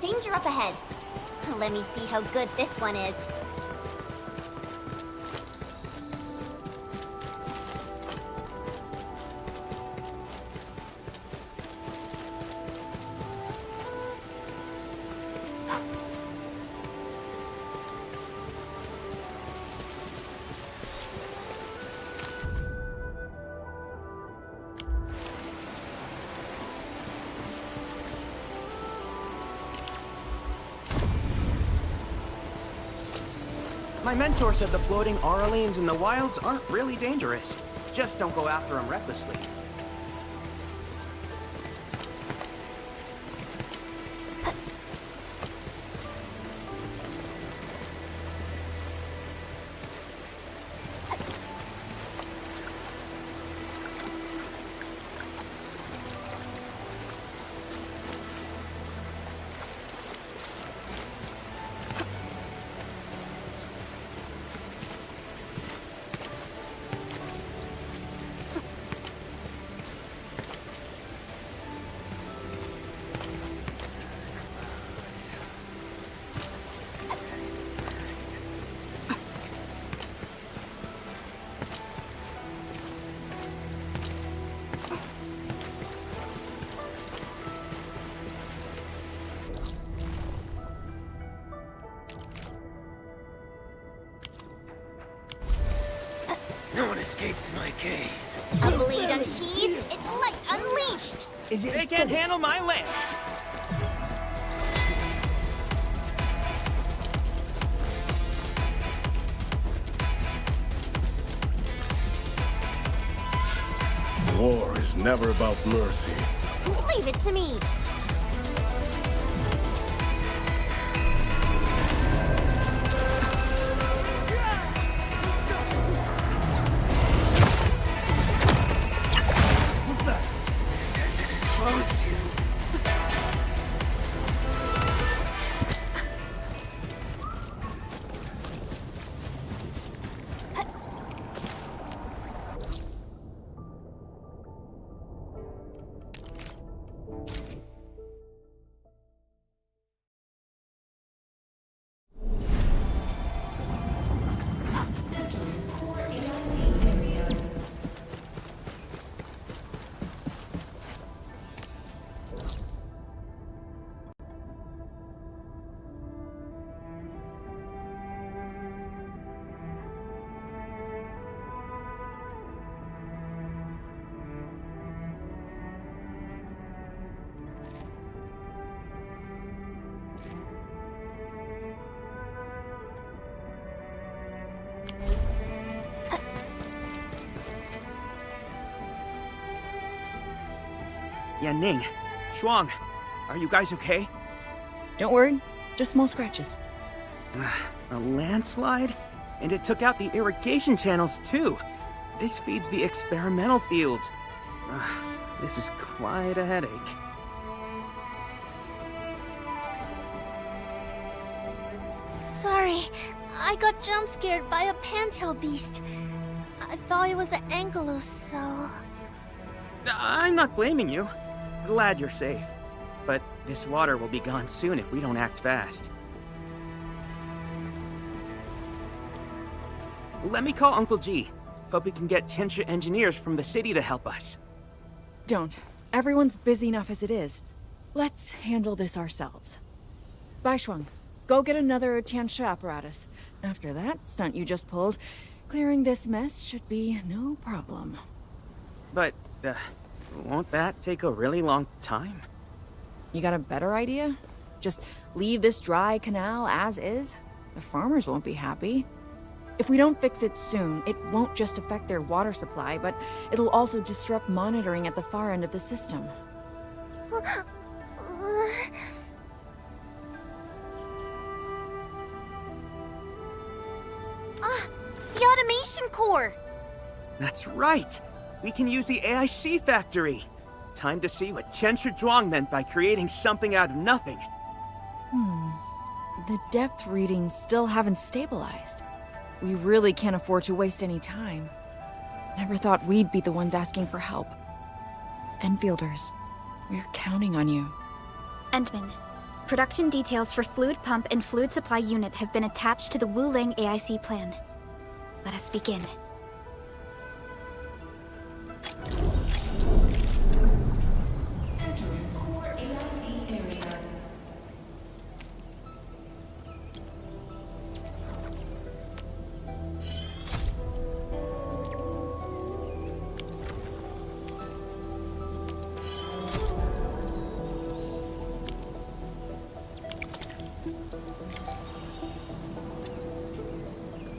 Danger up ahead. Let me see how good this one is. My mentor said the floating Aurelians in the wilds aren't really dangerous. Just don't go after them recklessly. No one escapes my gaze. A blade unsheathed, its light unleashed! They can't handle my lance! War is never about mercy. Leave it to me. Ning, Shuang, are you guys okay? Don't worry, just small scratches. A landslide? And it took out the irrigation channels, too. This feeds the experimental fields. This is quite a headache. Sorry, I got jump scared by a pantail beast. I thought it was an angelos, so... I'm not blaming you. Glad you're safe. But this water will be gone soon if we don't act fast. Let me call Uncle G. Hope we can get Tianxia engineers from the city to help us. Don't. Everyone's busy enough as it is. Let's handle this ourselves. Bai Shuang, go get another Tianxia apparatus. After that stunt you just pulled, clearing this mess should be no problem. But, won't that take a really long time? You got a better idea? Just leave this dry canal as is? The farmers won't be happy. If we don't fix it soon, it won't just affect their water supply, but it'll also disrupt monitoring at the far end of the system. The automation core! That's right! We can use the AIC factory! Time to see what Tianxia Zhuang meant by creating something out of nothing. The depth readings still haven't stabilized. We really can't afford to waste any time. Never thought we'd be the ones asking for help. Enfielders, we're counting on you. Endman, production details for fluid pump and fluid supply unit have been attached to the Wuling AIC plan. Let us begin. Entering core AIC area.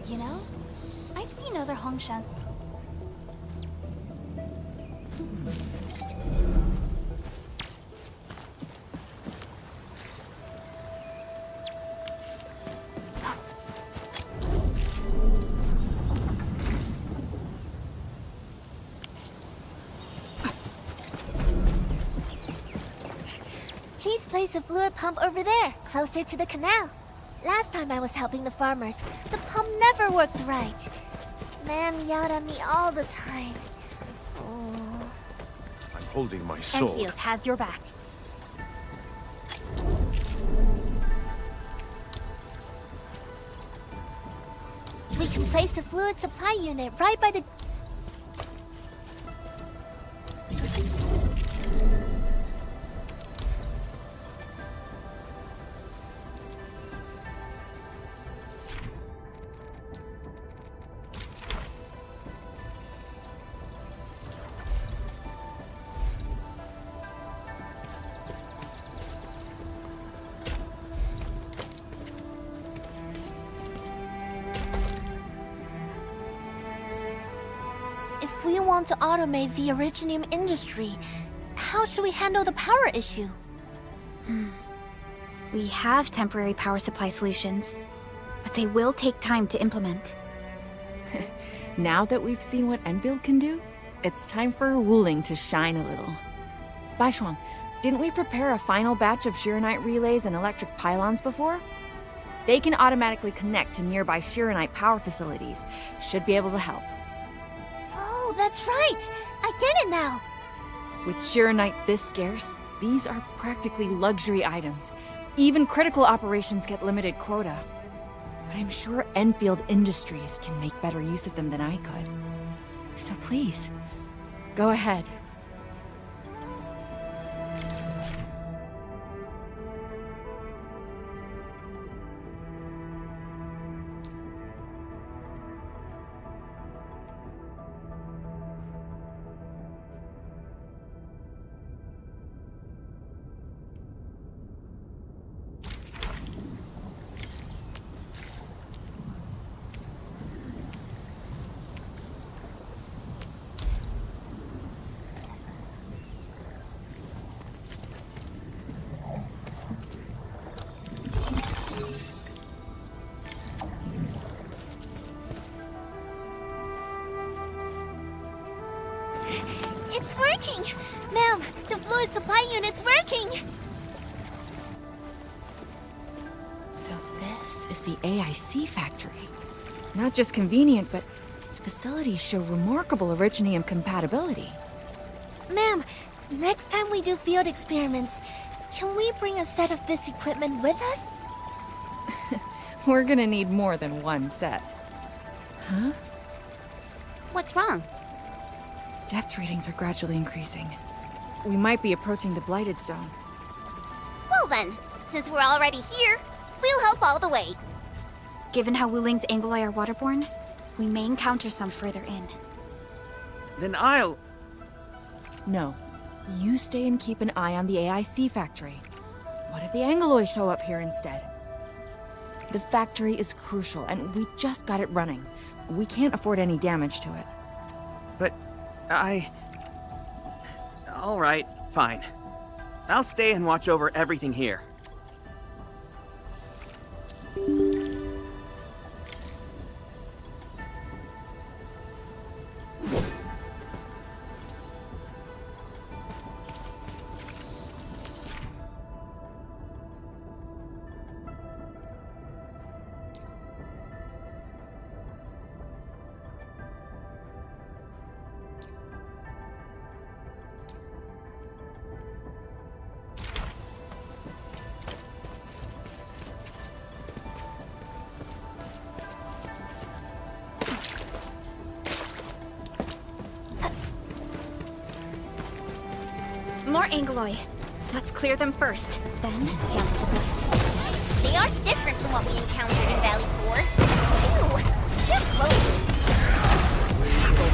You know, I've seen other Hongshan. Please place a fluid pump over there, closer to the canal. Last time I was helping the farmers, the pump never worked right. Ma'am yelled at me all the time. Oh. I'm holding my sword. Enfield has your back. We can place a fluid supply unit right by the... want to automate the originium industry. How should we handle the power issue? We have temporary power supply solutions, but they will take time to implement. Now that we've seen what ENDFIELD can do, it's time for Wuling to shine a little. Baishuang, didn't we prepare a final batch of Shiranite relays and electric pylons before? They can automatically connect to nearby Shiranite power facilities. Should be able to help. Oh, that's right! I get it now! With Shiranite this scarce, these are practically luxury items. Even critical operations get limited quota. But I'm sure ENDFIELD Industries can make better use of them than I could. So please, go ahead. It's working! Ma'am, the fluid supply unit's working! So this is the AIC factory. Not just convenient, but its facilities show remarkable originium compatibility. Ma'am, next time we do field experiments, can we bring a set of this equipment with us? We're gonna need more than one set. Huh? What's wrong? Depth readings are gradually increasing. We might be approaching the blighted zone. Well then, since we're already here, we'll help all the way. Given how Wuling's Angloi are waterborne, we may encounter some further in. Then I'll... No. You stay and keep an eye on the AIC factory. What if the Angloi show up here instead? The factory is crucial, and we just got it running. We can't afford any damage to it. But... All right, fine. I'll stay and watch over everything here. More Angloi. Let's clear them first, then handle the blight. They are different from what we encountered in Valley 4. Ew, they're close.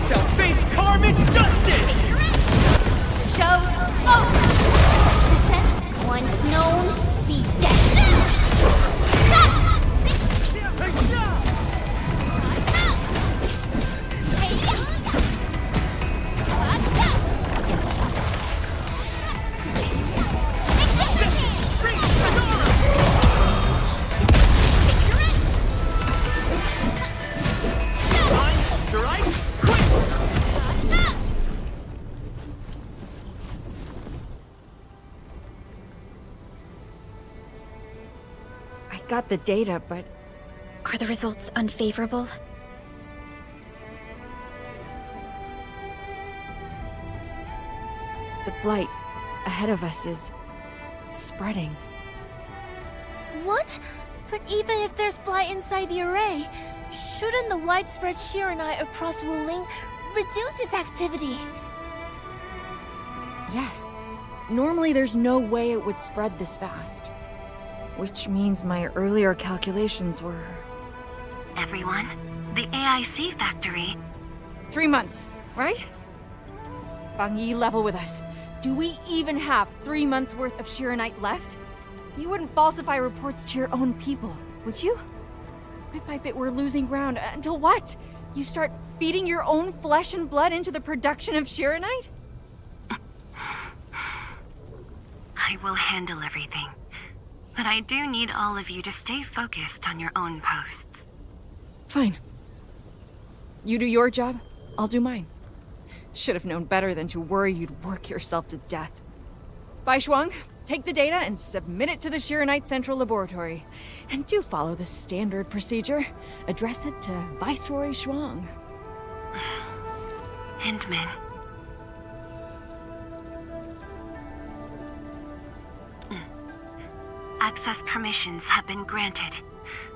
Shall face karmic justice! Show once known, be dead. Got the data, but... Are the results unfavorable? The blight ahead of us is... spreading. What? But even if there's blight inside the array, shouldn't the widespread Shiranite across Wuling reduce its activity? Yes. Normally there's no way it would spread this fast. Which means my earlier calculations were... Everyone, the AIC factory. 3 months, right? Bang Yi, level with us. Do we even have 3 months worth of Shiranite left? You wouldn't falsify reports to your own people, would you? Bit by bit we're losing ground, until what? You start Feeding your own flesh and blood into the production of Shiranite? I will handle everything. But I do need all of you to stay focused on your own posts. Fine. You do your job, I'll do mine. Should have known better than to worry you'd work yourself to death. Bai Shuang, take the data and submit it to the Shiranite Central Laboratory. And do follow the standard procedure. Address it to Viceroy Shuang. Hindman. Access permissions have been granted.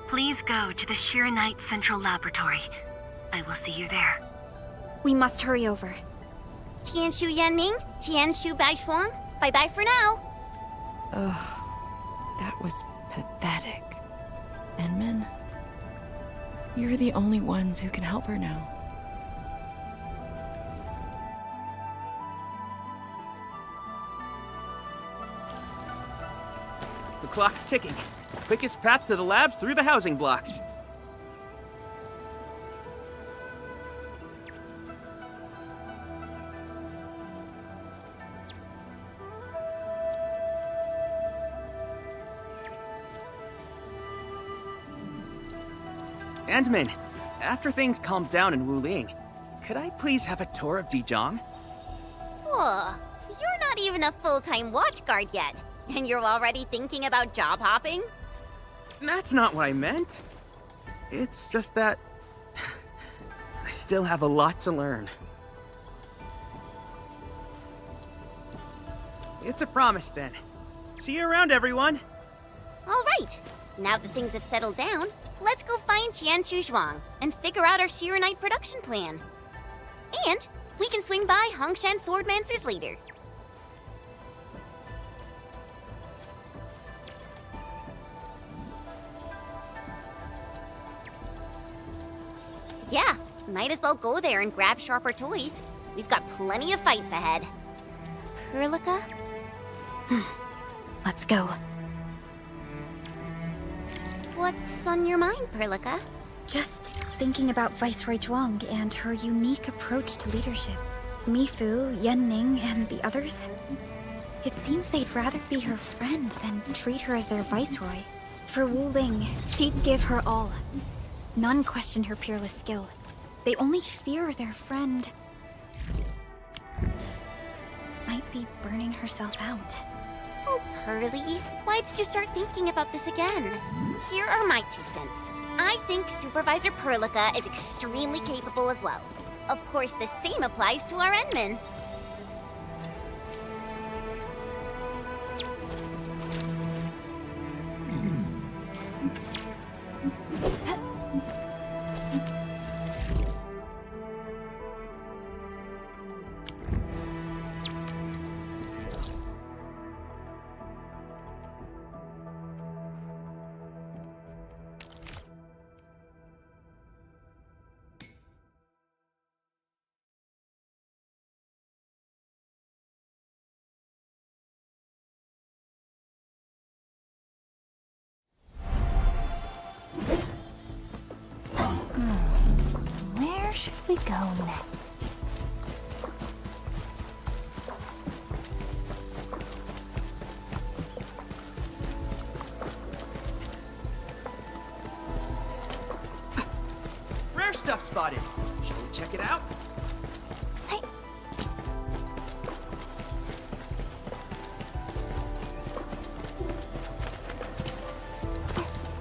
Please go to the Shiranite Central Laboratory. I will see you there. We must hurry over. Tianshu Yanning, Tianshu Baishuang, bye-bye for now. Ugh, that was pathetic. Enman, you're the only ones who can help her now. The clock's ticking. Quickest path to the labs through the housing blocks. Andman, after things calm down in Wuling, could I please have a tour of Dijiang? Whoa, you're not even a full-time watchguard yet, and you're already thinking about job hopping? That's not what I meant. It's just that I still have a lot to learn. It's a promise then. See you around, everyone. All right, now that things have settled down, let's go find Tianshu Zhuang and figure out our Shiranite production plan. And we can swing by Hongshan Swordmancers later. Yeah, might as well go there and grab sharper toys. We've got plenty of fights ahead. Perlica? Let's go. What's on your mind, Perlica? Just thinking about Viceroy Zhuang and her unique approach to leadership. Mifu, Yanning, and the others. It seems they'd rather be her friend than treat her as their viceroy. For Wuling, she'd give her all. None question her peerless skill. They only fear their friend might be burning herself out. Oh, Pearly, why did you start thinking about this again? Here are my 2 cents. I think Supervisor Perlica is extremely capable as well. Of course, the same applies to our Enman. Where should we go next? Rare stuff spotted. Shall we check it out?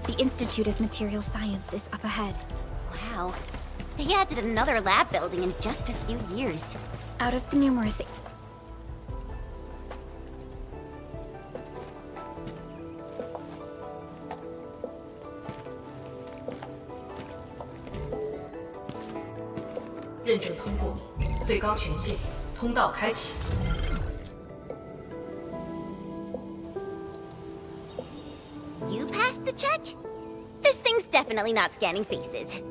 The Institute of Material Science is up ahead. Wow. They added another lab building in just a few years. Out of the numerous... You passed the check? This thing's definitely not scanning faces.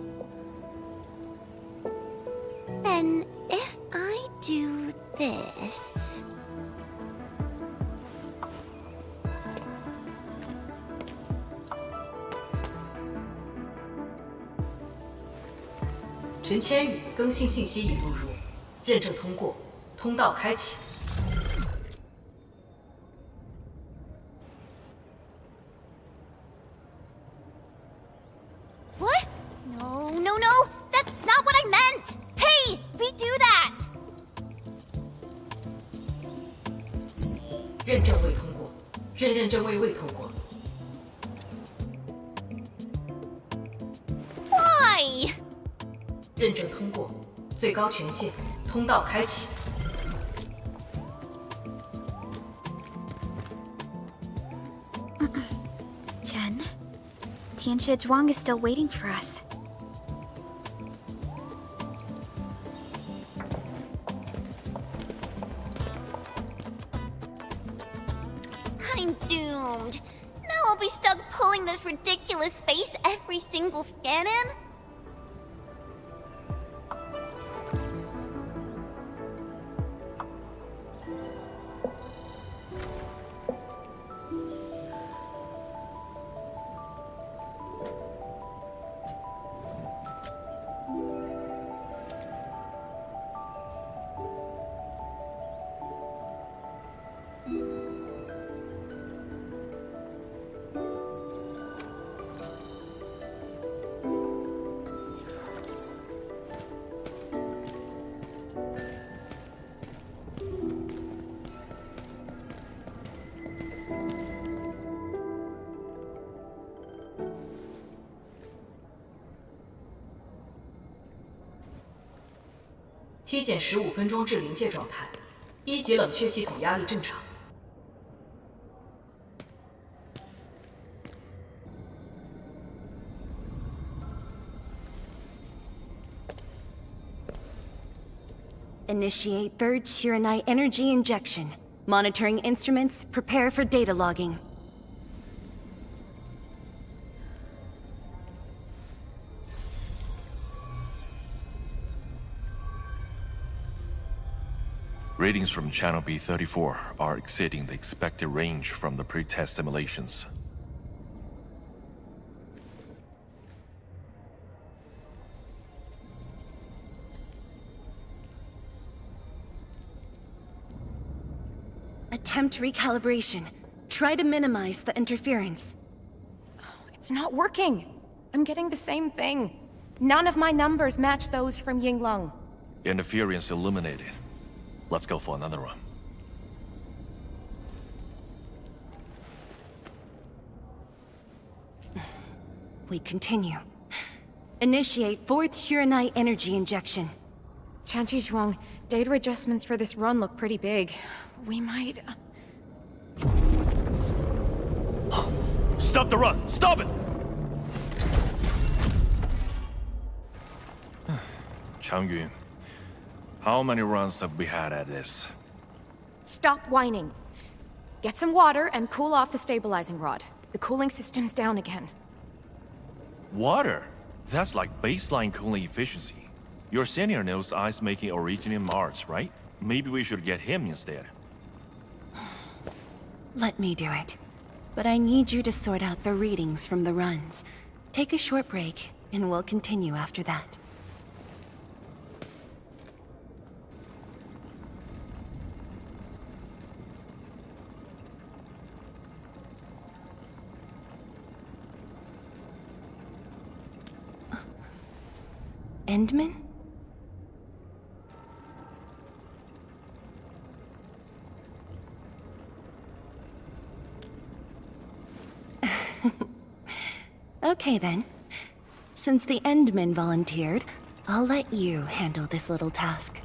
Then, if I do this... 权签语更新信息已录入，认证通过，通道开启。What? No, no, no! That's not what I meant! Hey! Redo that! 认证未通过，认证未通过。Why? 认证通过，最高权限，通道开启。Jen, Tianxia Zhuang is still waiting for us. I'm doomed. Now I'll be stuck pulling this ridiculous face every single scan-in?体检15分钟至临界状态，1级冷却系统压力正常。Initiate third Shiranite energy injection. Monitoring instruments, prepare for data logging. Readings from Channel B34 are exceeding the expected range from the pre-test simulations. Attempt recalibration. Try to minimize the interference. It's not working. I'm getting the same thing. None of my numbers match those from Yinglong. Interference eliminated. Let's go for another run. We continue. Initiate fourth Shiranite energy injection. Chanchi Zhuang, data adjustments for this run look pretty big. We might... Stop the run! Stop it! Changyun, how many runs have we had at this? Stop whining. Get some water and cool off the stabilizing rod. The cooling system's down again. Water? That's like baseline cooling efficiency. Your senior knows ice-making originated in Mars, right? Maybe we should get him instead. Let me do it. But I need you to sort out the readings from the runs. Take a short break, and we'll continue after that. Endman? Okay then. Since the Endman volunteered, I'll let you handle this little task.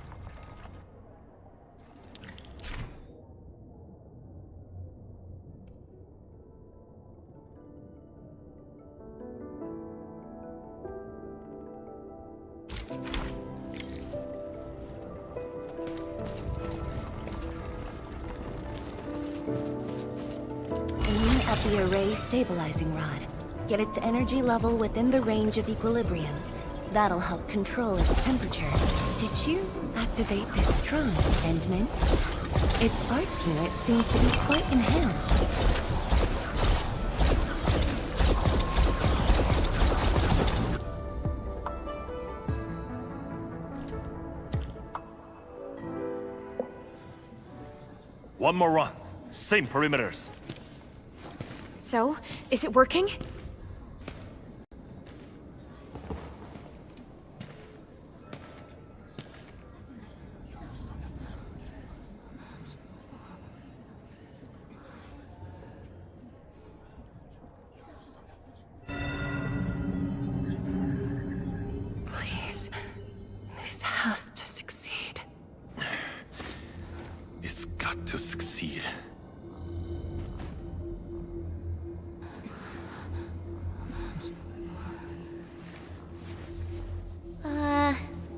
Aim at the array stabilizing rod. Get its energy level within the range of equilibrium. That'll help control its temperature. Did you activate this drone, Endman? Its arts unit seems to be quite enhanced. One more run. Same perimeters. So, is it working? Please. This has to succeed. It's got to succeed.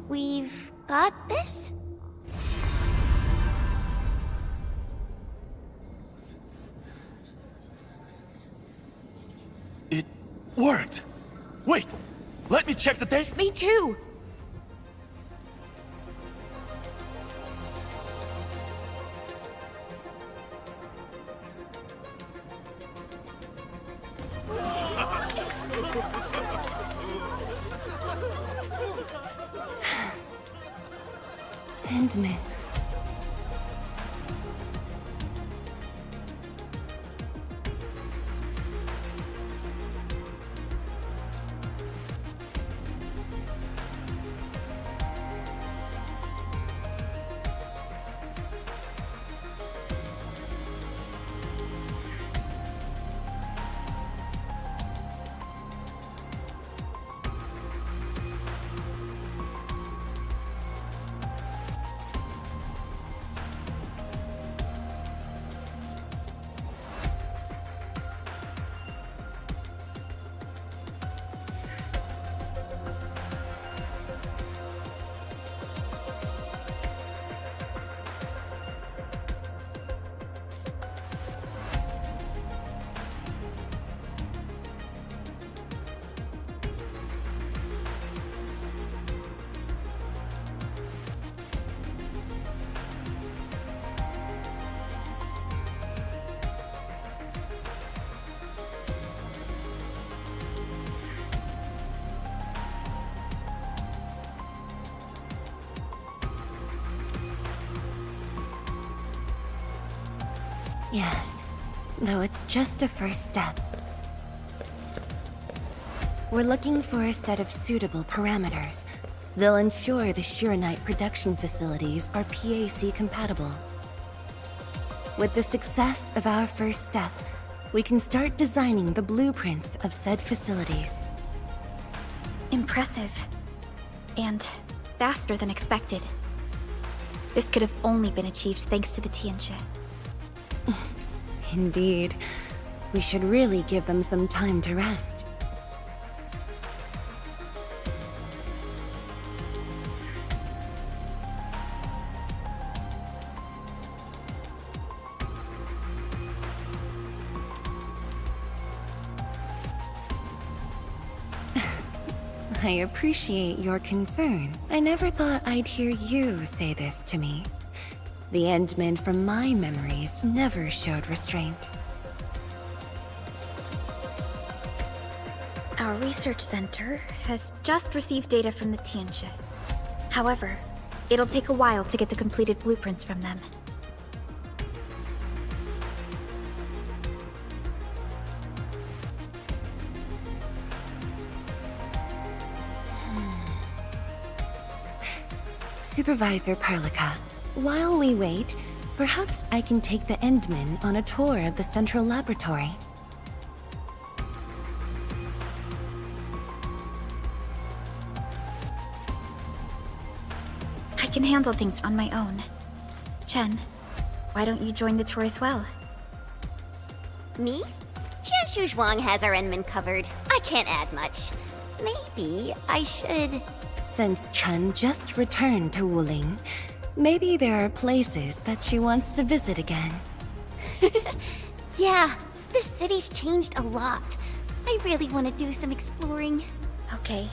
We've got this? It worked! Wait! Let me check the date! Me too! Endman. Yes, though it's just a first step. We're looking for a set of suitable parameters. They'll ensure the Shuranite production facilities are PAC compatible. With the success of our first step, we can start designing the blueprints of said facilities. Impressive. And faster than expected. This could have only been achieved thanks to the Tianxia. Indeed. We should really give them some time to rest. I appreciate your concern. I never thought I'd hear you say this to me. The Endmen from my memories never showed restraint. Our research center has just received data from the Tianxia. However, it'll take a while to get the completed blueprints from them. Supervisor Perlica, while we wait, perhaps I can take the Endmen on a tour of the central laboratory. I can handle things on my own. Chen, why don't you join the tour as well? Me? Qianshu Zhuang has our Enman covered. I can't add much. Maybe I should... Since Chen just returned to Wuling, maybe there are places that she wants to visit again. Yeah, this city's changed a lot. I really want to do some exploring. Okay.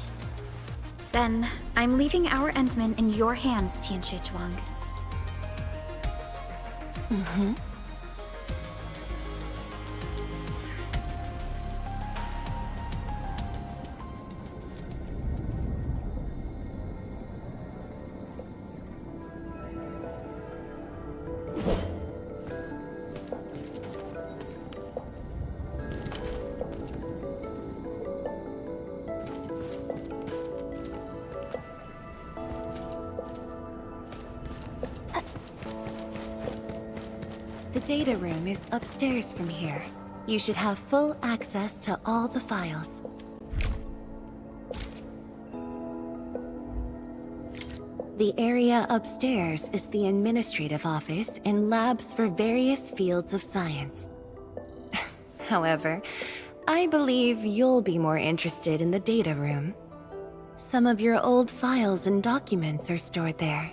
Then, I'm leaving our Endman in your hands, Tianxia Zhuang. Mm-hmm. data room is upstairs from here. You should have full access to all the files. The area upstairs is the administrative office and labs for various fields of science. However, I believe you'll be more interested in the data room. Some of your old files and documents are stored there.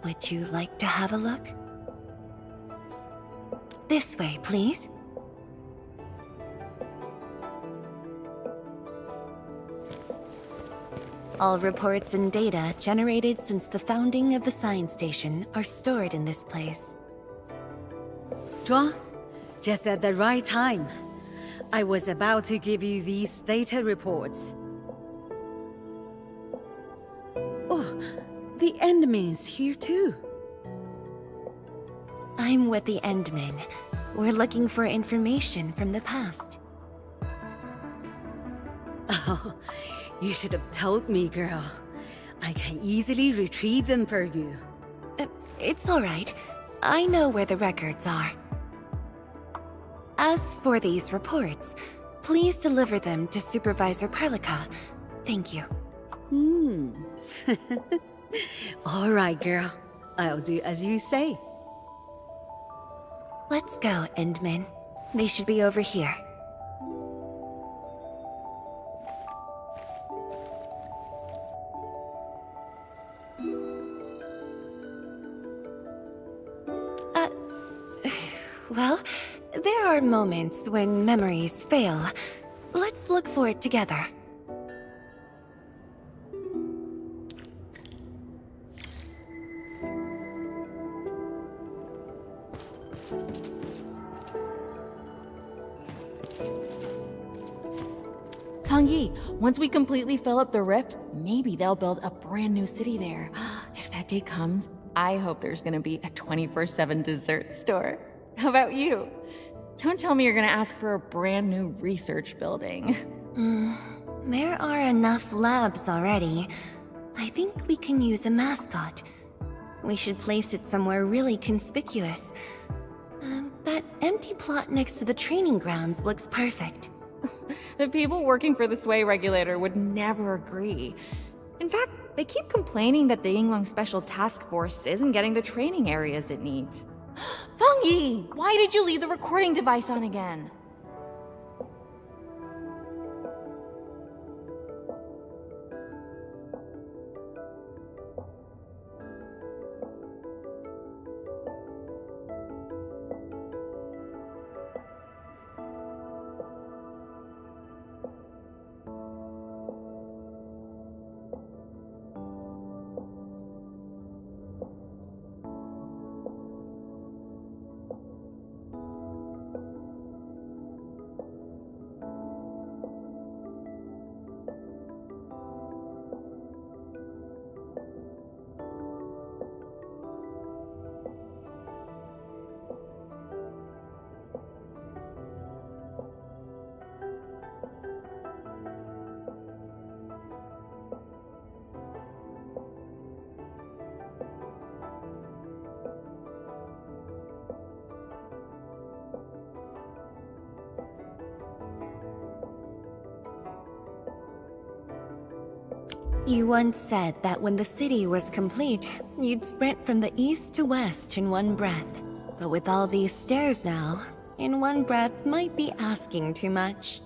Would you like to have a look? This way, please. All reports and data generated since the founding of the science station are stored in this place. Zhuang, just at the right time. I was about to give you these data reports. Oh, the Endman's here too. I'm with the Endman. We're looking for information from the past. Oh, you should have told me, girl. I can easily retrieve them for you. It's all right. I know where the records are. As for these reports, please deliver them to Supervisor Perlica. Thank you. All right, girl. I'll do as you say. Let's go, Endman. They should be over here. Well, there are moments when memories fail. Let's look for it together. Yi, once we completely fill up the rift, maybe they'll build a brand new city there. If that day comes, I hope there's gonna be a 24/7 dessert store. How about you? Don't tell me you're gonna ask for a brand new research building. There are enough labs already. I think we can use a mascot. We should place it somewhere really conspicuous. That empty plot next to the training grounds looks perfect. The people working for the Sway Regulator would never agree. In fact, they keep complaining that the Yinglong Special Task Force isn't getting the training areas it needs. Yi, why did you leave the recording device on again? You once said that when the city was complete, you'd sprint from the east to west in one breath. But with all these stairs now, in one breath might be asking too much.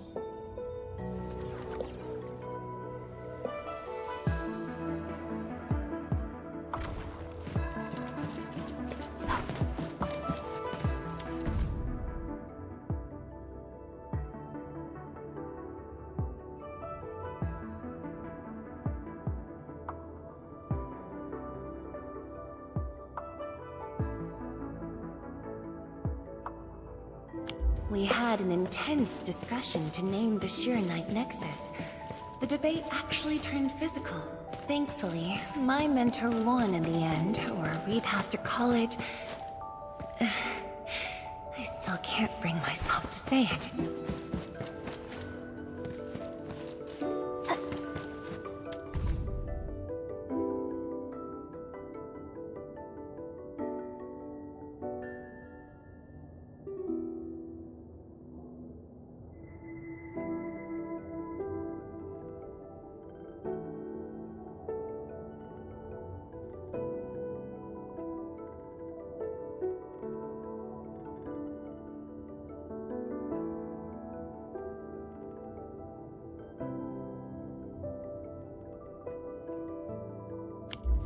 We had an intense discussion to name the Shiranite Nexus. The debate actually turned physical. Thankfully, my mentor won in the end, or we'd have to call it... I still can't bring myself to say it.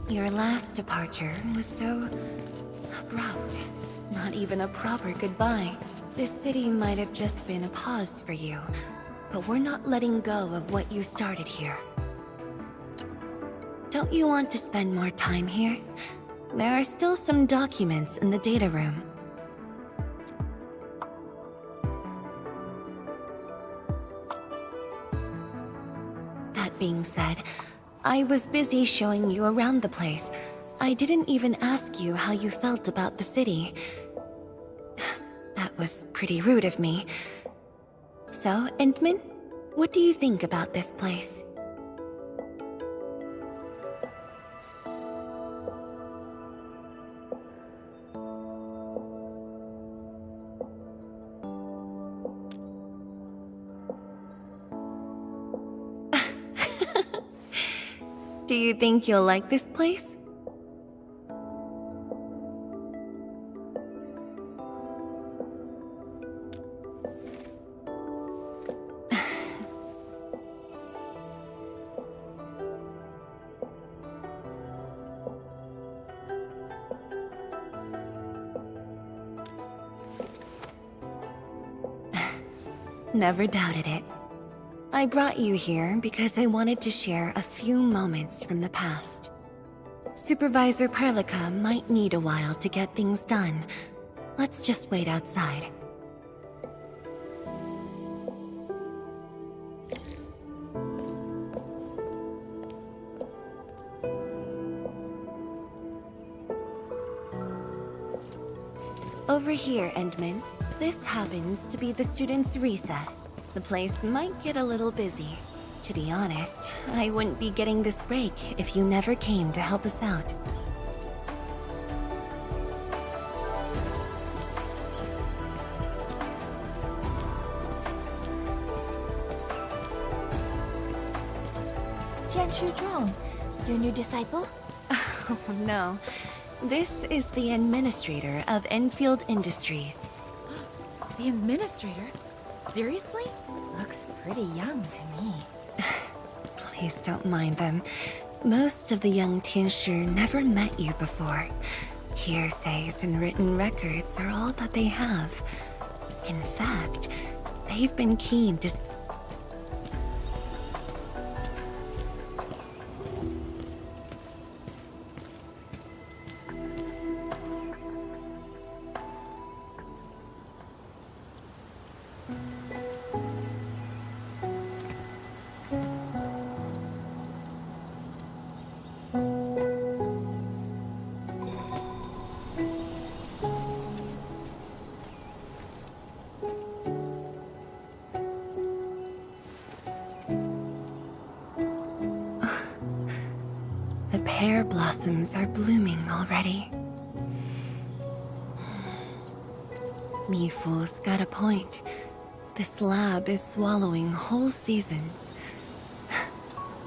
Your last departure was so abrupt. Not even a proper goodbye. This city might have just been a pause for you, but we're not letting go of what you started here. Don't you want to spend more time here? There are still some documents in the data room. That being said, I was busy showing you around the place. I didn't even ask you how you felt about the city. That was pretty rude of me. So, Entman, what do you think about this place? Do you think you'll like this place? Never doubted it. I brought you here because I wanted to share a few moments from the past. Supervisor Perlica might need a while to get things done. Let's just wait outside. Over here, Endman. This happens to be the students' recess. The place might get a little busy. To be honest, I wouldn't be getting this break if you never came to help us out. Tianshu Zhuang, your new disciple? Oh, no. This is the administrator of ENDFIELD Industries. The administrator? Seriously? Looks pretty young to me. Please don't mind them. Most of the young Tianshu never met you before. Hearsays and written records are all that they have. In fact, they've been keen to... The pear blossoms are blooming already. Mifu's got a point. This lab is swallowing whole seasons.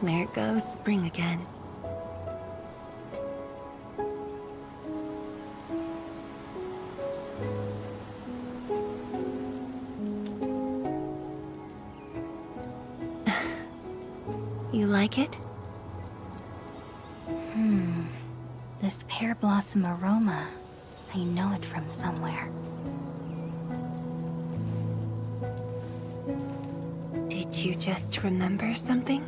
There goes spring again. You like it? This pear blossom aroma. I know it from somewhere. Did you just remember something?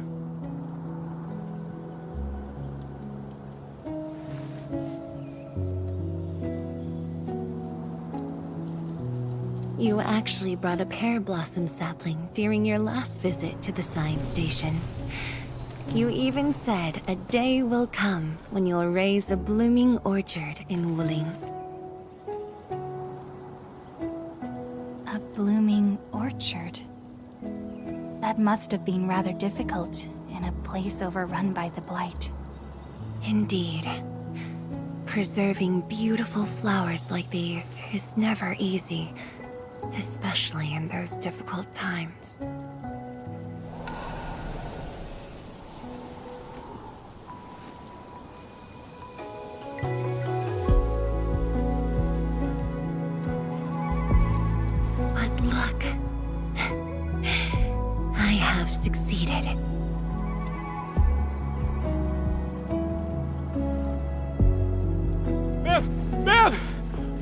You actually brought a pear blossom sapling during your last visit to the science station. You even said a day will come when you'll raise a blooming orchard in Wuling. A blooming orchard. That must have been rather difficult in a place overrun by the blight. Indeed. Preserving beautiful flowers like these is never easy, especially in those difficult times. But look, I have succeeded.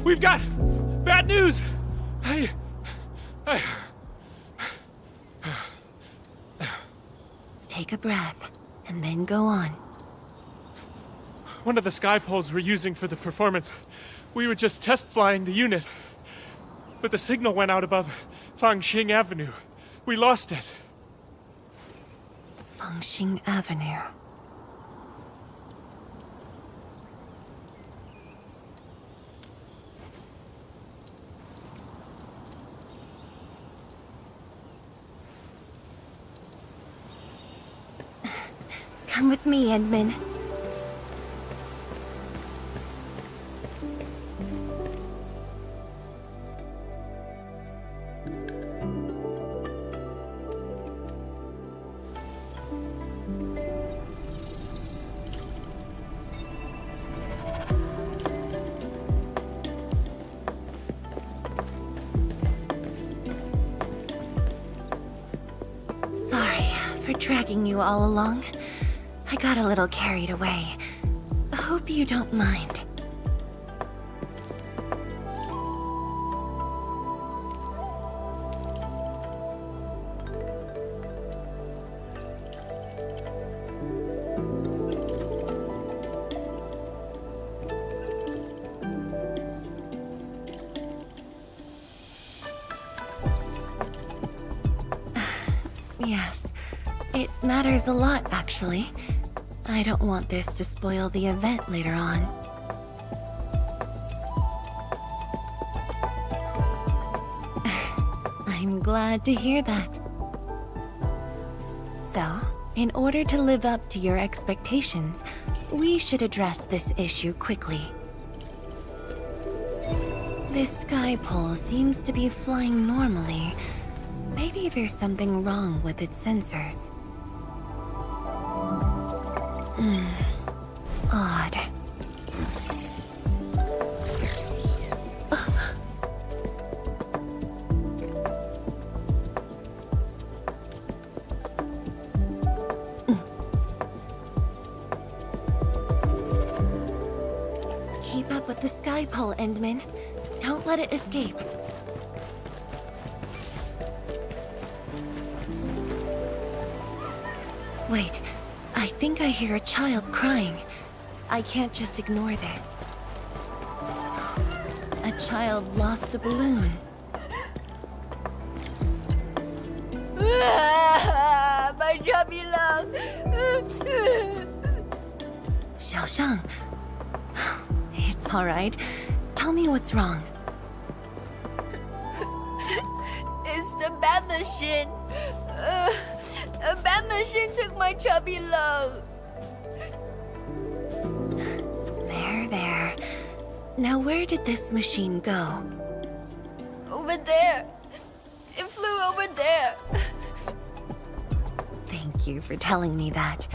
We've got bad news! Take a breath, and then go on. One of the sky poles we're using for the performance, we were just test flying the unit. But the signal went out above Fangxing Avenue. We lost it. Fangxing Avenue. Come with me, Edmund. Sorry for dragging you all along. I got a little carried away. Hope you don't mind. Yes, it matters a lot, actually. I don't want this to spoil the event later on. I'm glad to hear that. So, in order to live up to your expectations, we should address this issue quickly. This sky pole seems to be flying normally. Maybe there's something wrong with its sensors. Odd. Keep up with the sky pole, Endman. Don't let it escape. Wait, I think I hear a child crying. I can't just ignore this. A child lost a balloon. My chubby love! Xiaoshang. It's alright. Tell me what's wrong. It's the bat machine. A bat machine took my chubby love. There. Now where did this machine go? Over there. It flew over there. Thank you for telling me that.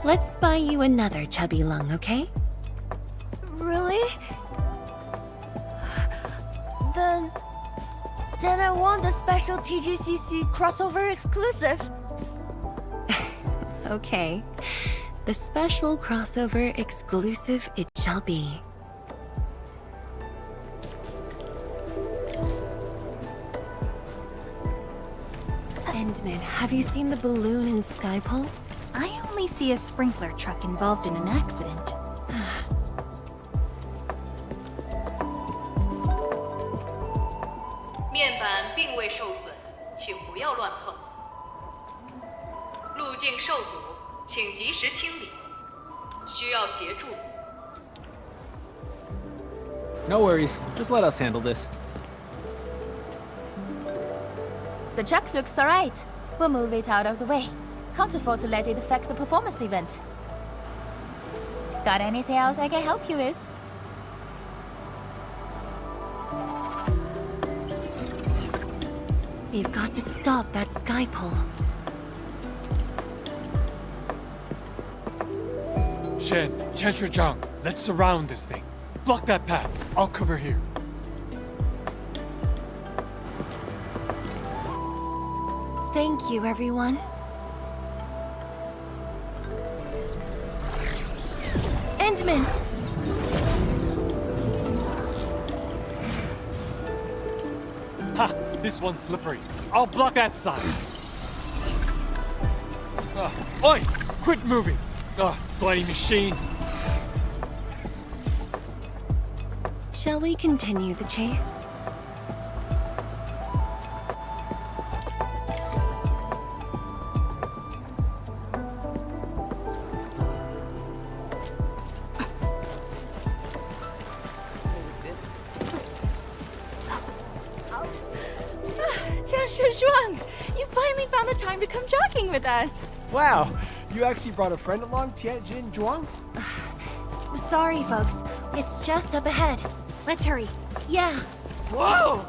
Let's buy you another chubby lung, okay? Really? Then I want the special TGCC crossover exclusive. Okay. The special crossover exclusive it shall be. Endman, have you seen the balloon in Skypole? I only see a sprinkler truck involved in an accident. 面板并未受损，请不要乱碰。路径受阻，请及时清理。需要协助。 No worries. Just let us handle this. The truck looks alright. We'll move it out of the way. Can't afford to let it affect the performance event. Got anything else I can help you with? We've got to stop that Skypole. Shen, Qianshuizhang, let's surround this thing. Block that path. I'll cover here. Thank you, everyone. Endman! This one's slippery. I'll block that side. Oi! Quit moving! Bloody machine! Shall we continue the chase? You finally found the time to come jogging with us. Wow, you actually brought a friend along, Tianjin Zhuang? Sorry, folks. It's just up ahead. Let's hurry. Yeah. Whoa!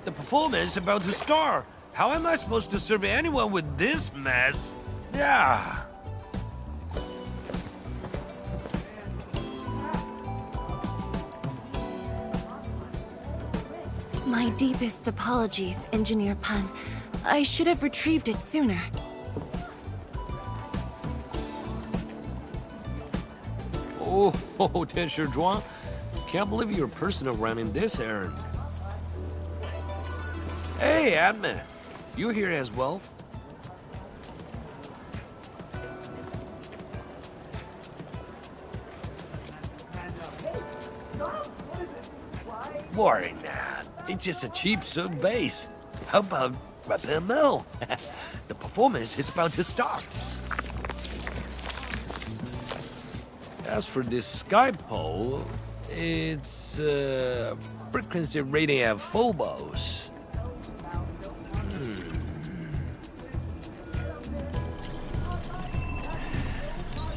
The performance is about to start. How am I supposed to serve anyone with this mess? Yeah. My deepest apologies, Engineer Pan. I should have retrieved it sooner. Oh, Tianshi Zhuang. Can't believe you're personal running this errand. Hey, admin. You here as well? Worry not. It's just a cheap soap base. How about rub a mill? The performance is about to start. As for this sky pole, it's frequency rating at phobos.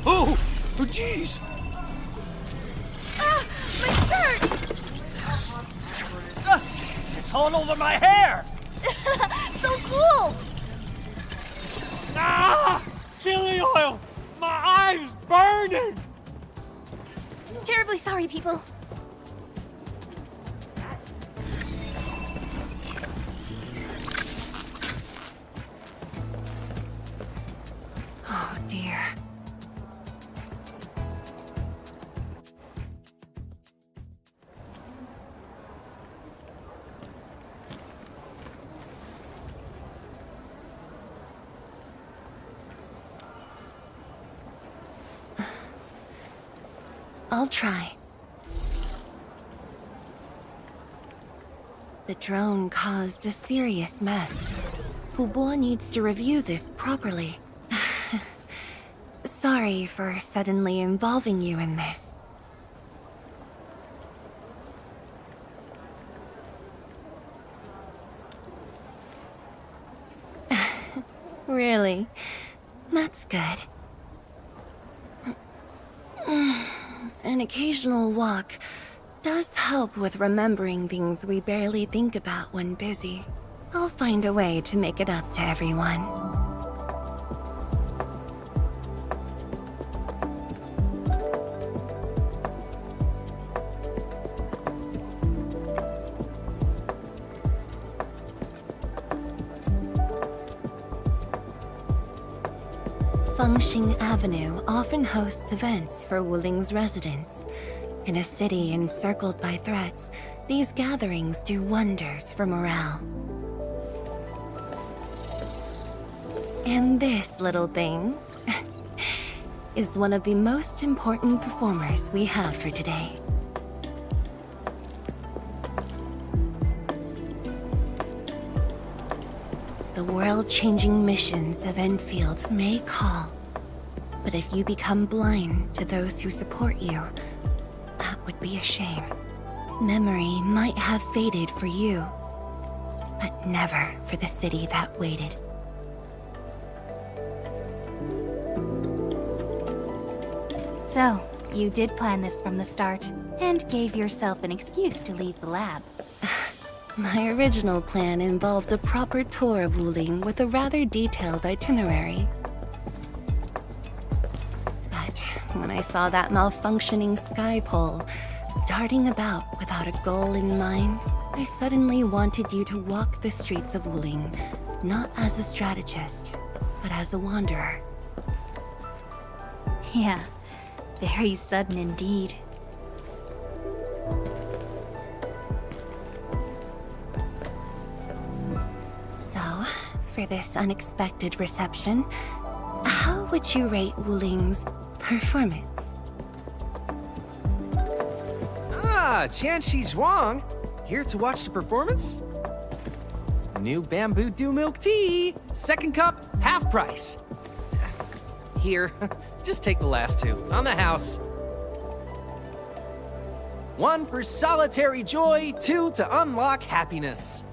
Oh, jeez! Ah, my shirt! It's all over my hair! So cool! Ah! Chili oil! My eye's burning! Terribly sorry, people. Oh, dear. I'll try. The drone caused a serious mess. Fubo needs to review this properly. Sorry for suddenly involving you in this. Really? That's good. An occasional walk does help with remembering things we barely think about when busy. I'll find a way to make it up to everyone. Fengxing Avenue often hosts events for Wuling's residents. In a city encircled by threats, these gatherings do wonders for morale. And this little thing is one of the most important performers we have for today. The world-changing missions of Enfield may call, but if you become blind to those who support you, that would be a shame. Memory might have faded for you, but never for the city that waited. So, you did plan this from the start, and gave yourself an excuse to leave the lab. My original plan involved a proper tour of Wuling with a rather detailed itinerary. But when I saw that malfunctioning sky pole, darting about without a goal in mind, I suddenly wanted you to walk the streets of Wuling, not as a strategist, but as a wanderer. Yeah, very sudden indeed. for this unexpected reception. How would you rate Wuling's performance? Ah, Tianxi Zhuang! Here to watch the performance? New bamboo dew milk tea! Second cup, half price. Here, just take the last two, on the house. One for solitary joy, two to unlock happiness.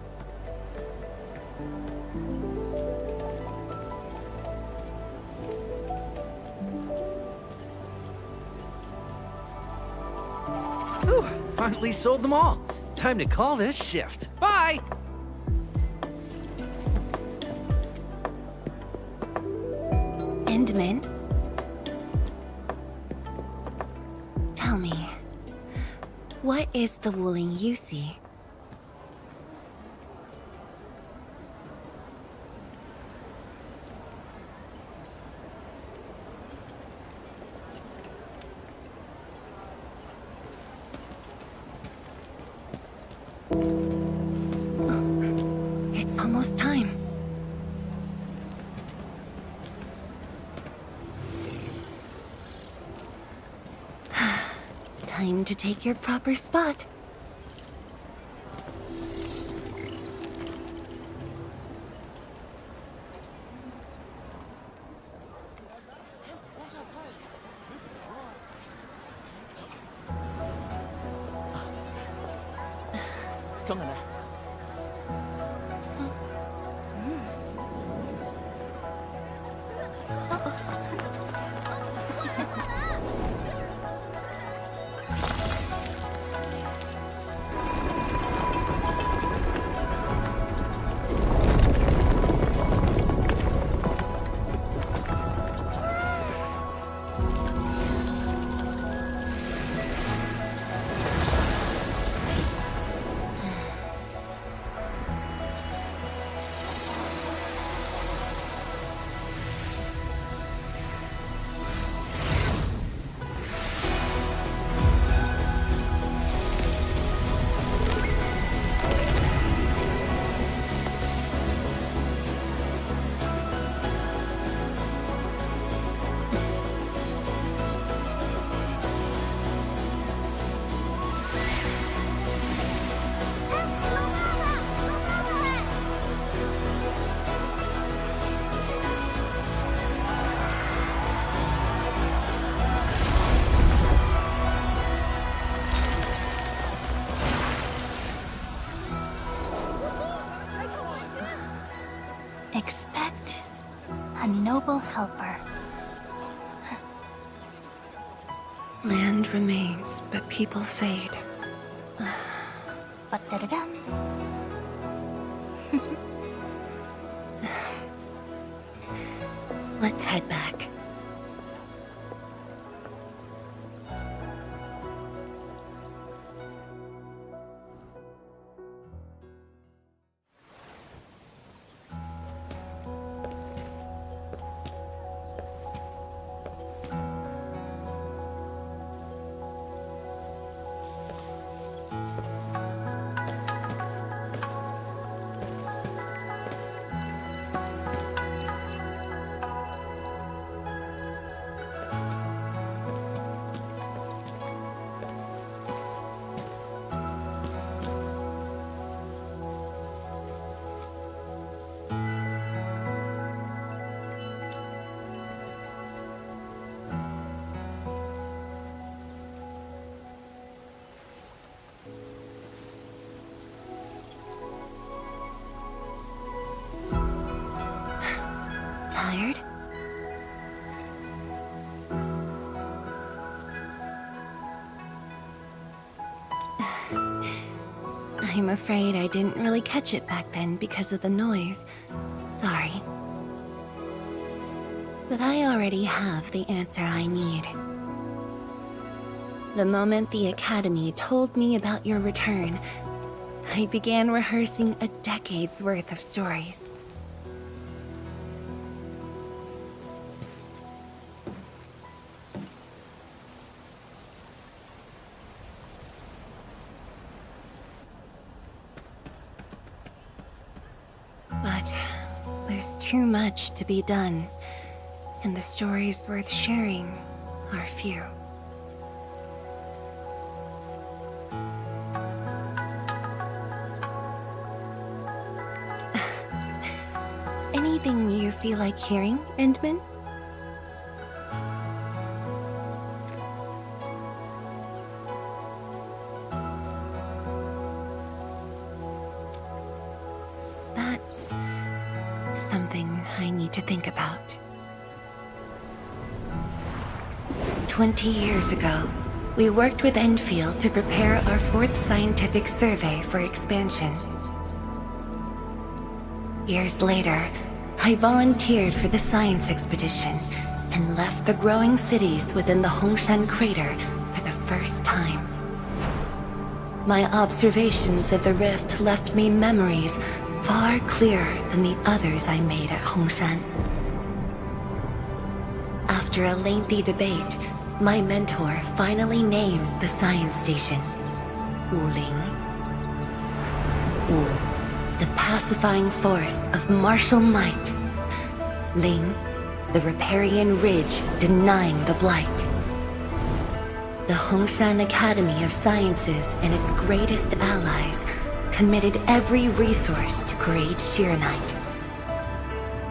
Whew, finally sold them all. Time to call this shift. Bye! Endman? Tell me, what is the Wuling you see? It's almost time. Time to take your proper spot. Expect a noble helper. Land remains, but people fade. Ba-da-da-dum. Let's head back. Tired? I'm afraid I didn't really catch it back then because of the noise. Sorry. But I already have the answer I need. The moment the Academy told me about your return, I began rehearsing a decade's worth of stories. But there's There's too much to be done, and the stories worth sharing are few. Anything you feel like hearing, Endman? That's something I need to think about. 20 years ago, we worked with ENDFIELD to prepare our 4th scientific survey for expansion. Years later, I volunteered for the science expedition and left the growing cities within the Hongshan crater for the first time. My observations of the rift left me memories far clearer than the others I made at Hongshan. After a lengthy debate, my mentor finally named the science station Wuling. Wu, the pacifying force of martial might. Ling, the riparian ridge denying the blight. The Hongshan Academy of Sciences and its greatest allies committed every resource to create Shiranite.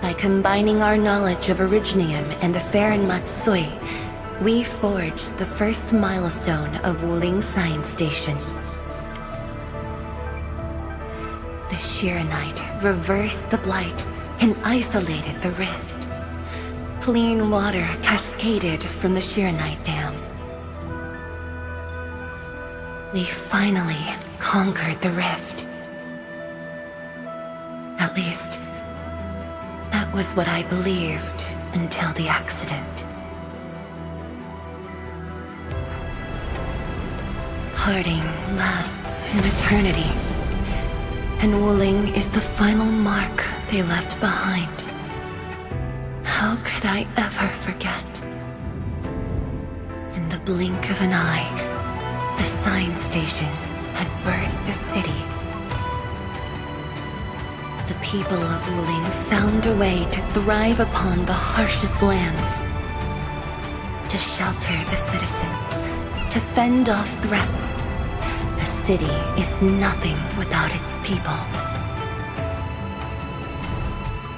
By combining our knowledge of Originium and the Farron Matsui, we forged the first milestone of Wuling Science Station. The Shiranite reversed the blight and isolated the rift. Clean water cascaded from the Shiranite Dam. We finally conquered the rift. At least, that was what I believed until the accident. Parting lasts an eternity, and Wuling is the final mark they left behind. How could I ever forget? In the blink of an eye, the science station had birthed a city. The people of Wuling found a way to thrive upon the harshest lands, to shelter the citizens, to fend off threats. A city is nothing without its people.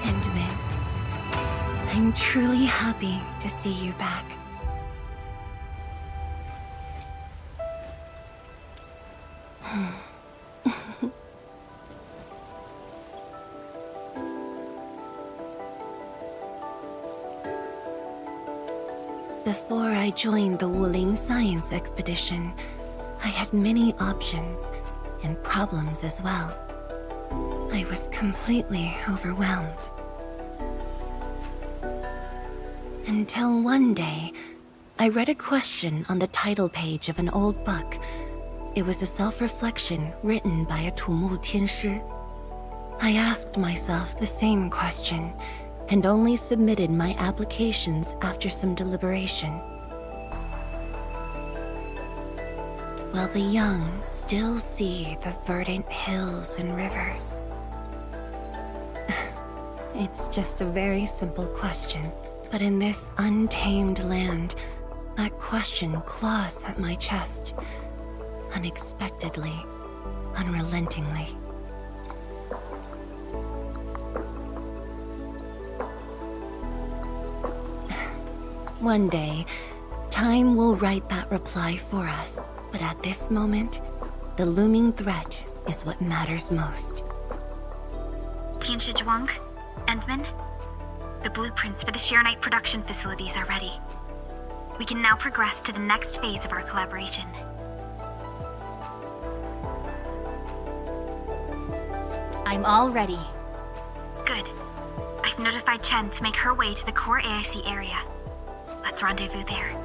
Endman, I'm truly happy to see you back. Before I joined the Wuling science expedition, I had many options and problems as well. I was completely overwhelmed. Until one day, I read a question on the title page of an old book. It was a self-reflection written by a Tumu Tianshi. I asked myself the same question, and only submitted my applications after some deliberation. While the young still see the verdant hills and rivers. It's just a very simple question, but in this untamed land, that question claws at my chest, unexpectedly, unrelentingly. One day, time will write that reply for us, but at this moment, the looming threat is what matters most. Tianshi Zhuang, Endman, the blueprints for the Shiranite production facilities are ready. We can now progress to the next phase of our collaboration. I'm all ready. Good. I've notified Chen to make her way to the core AIC area. Let's rendezvous there.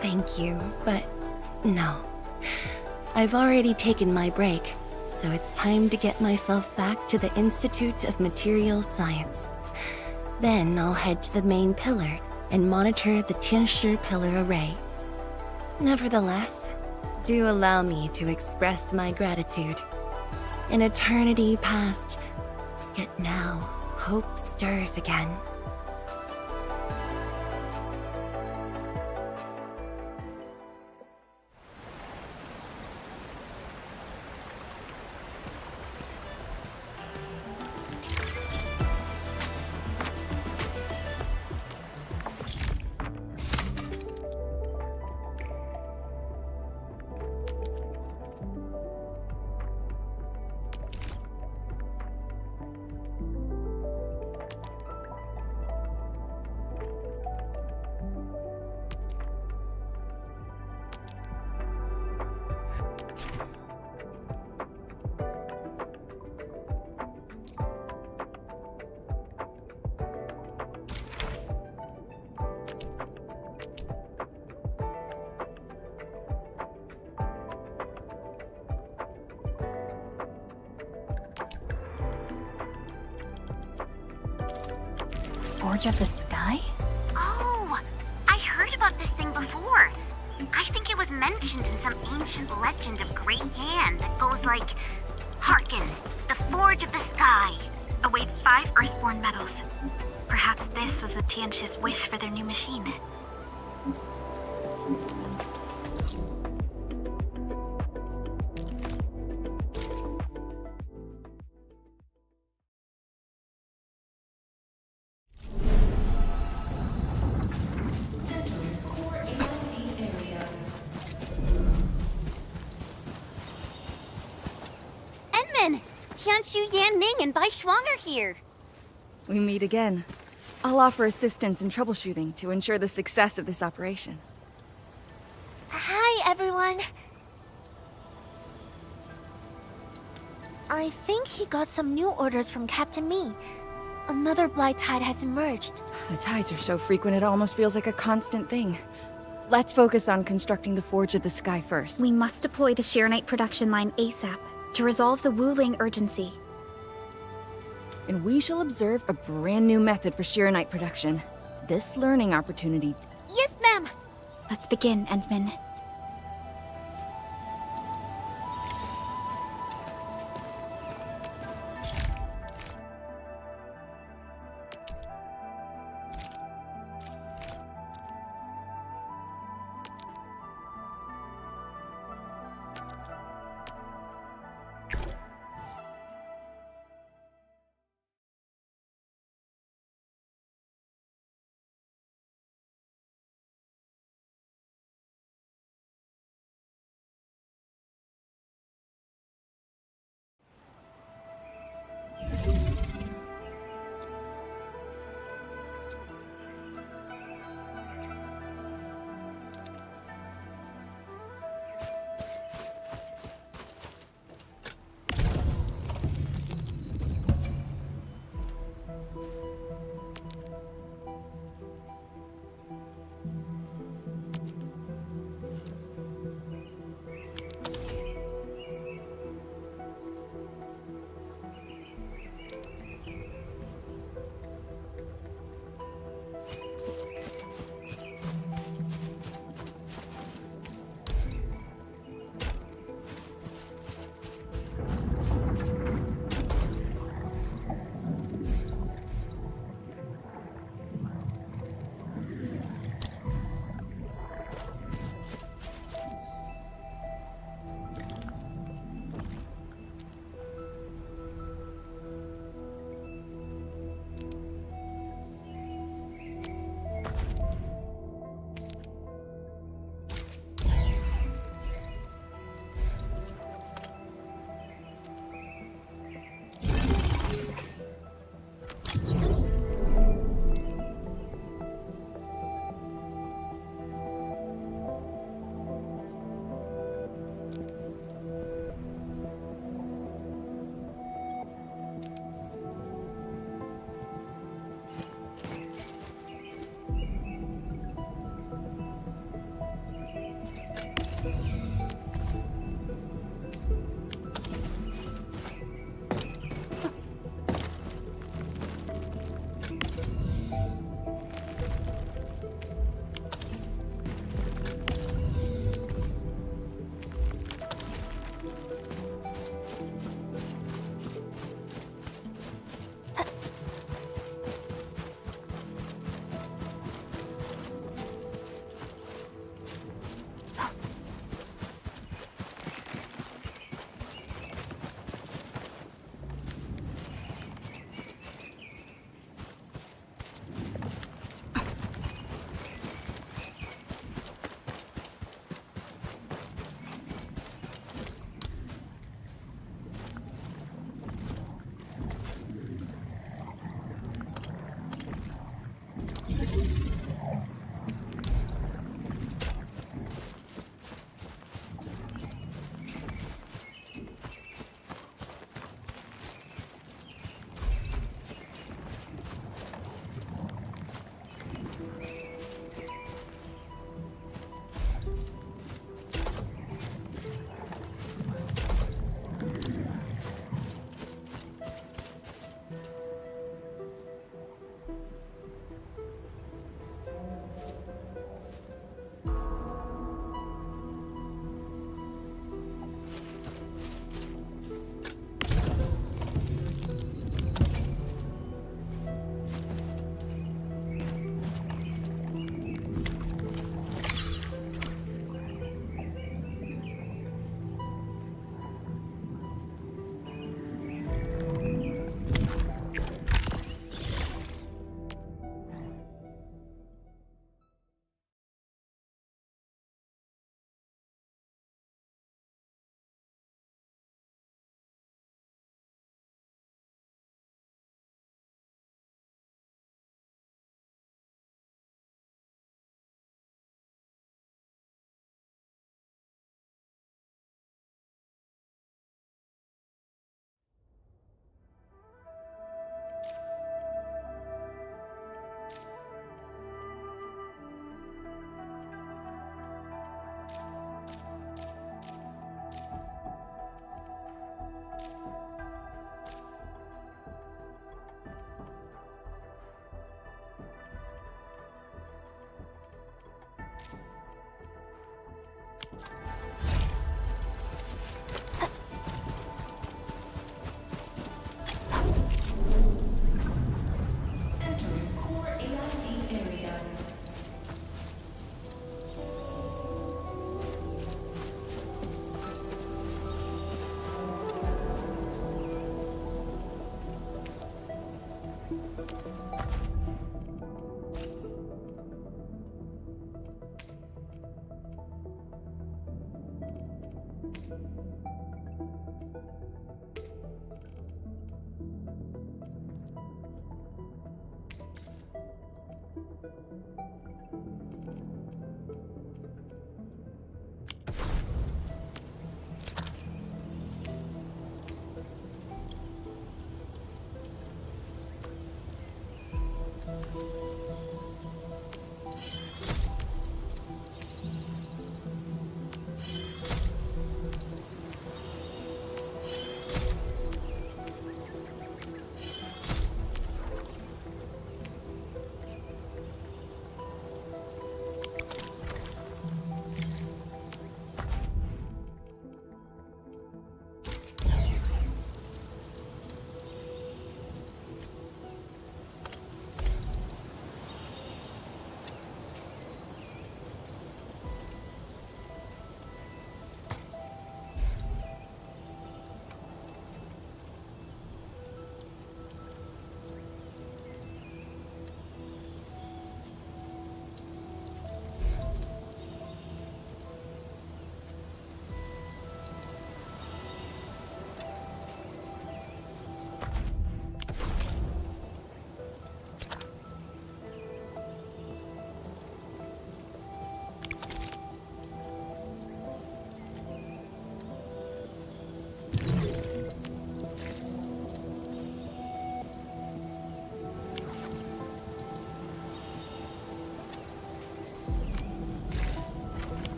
Thank you, but no. I've already taken my break, so it's time to get myself back to the Institute of Materials Science. Then I'll head to the main pillar and monitor the Tianshi Pillar Array. Nevertheless, do allow me to express my gratitude. An eternity past, yet now hope stirs again. Forge of the Sky? Oh, I heard about this thing before. I think it was mentioned in some ancient legend of Great Yan that goes like, Hearken, the Forge of the Sky awaits 5 Earthborn metals. Perhaps this was the Tianxi's wish for their new machine. Enman! Tianshu, Yan Ning, and Bai Shuang are here. We meet again. I'll offer assistance in troubleshooting to ensure the success of this operation. Hi, everyone. I think he got some new orders from Captain Mi. Another blight tide has emerged. The tides are so frequent it almost feels like a constant thing. Let's focus on constructing the Forge of the Sky first. We must deploy the Sheeranite production line ASAP to resolve the Wuling urgency. And we shall observe a brand new method for Sheeranite production. This learning opportunity. Yes, ma'am! Let's begin, Endman.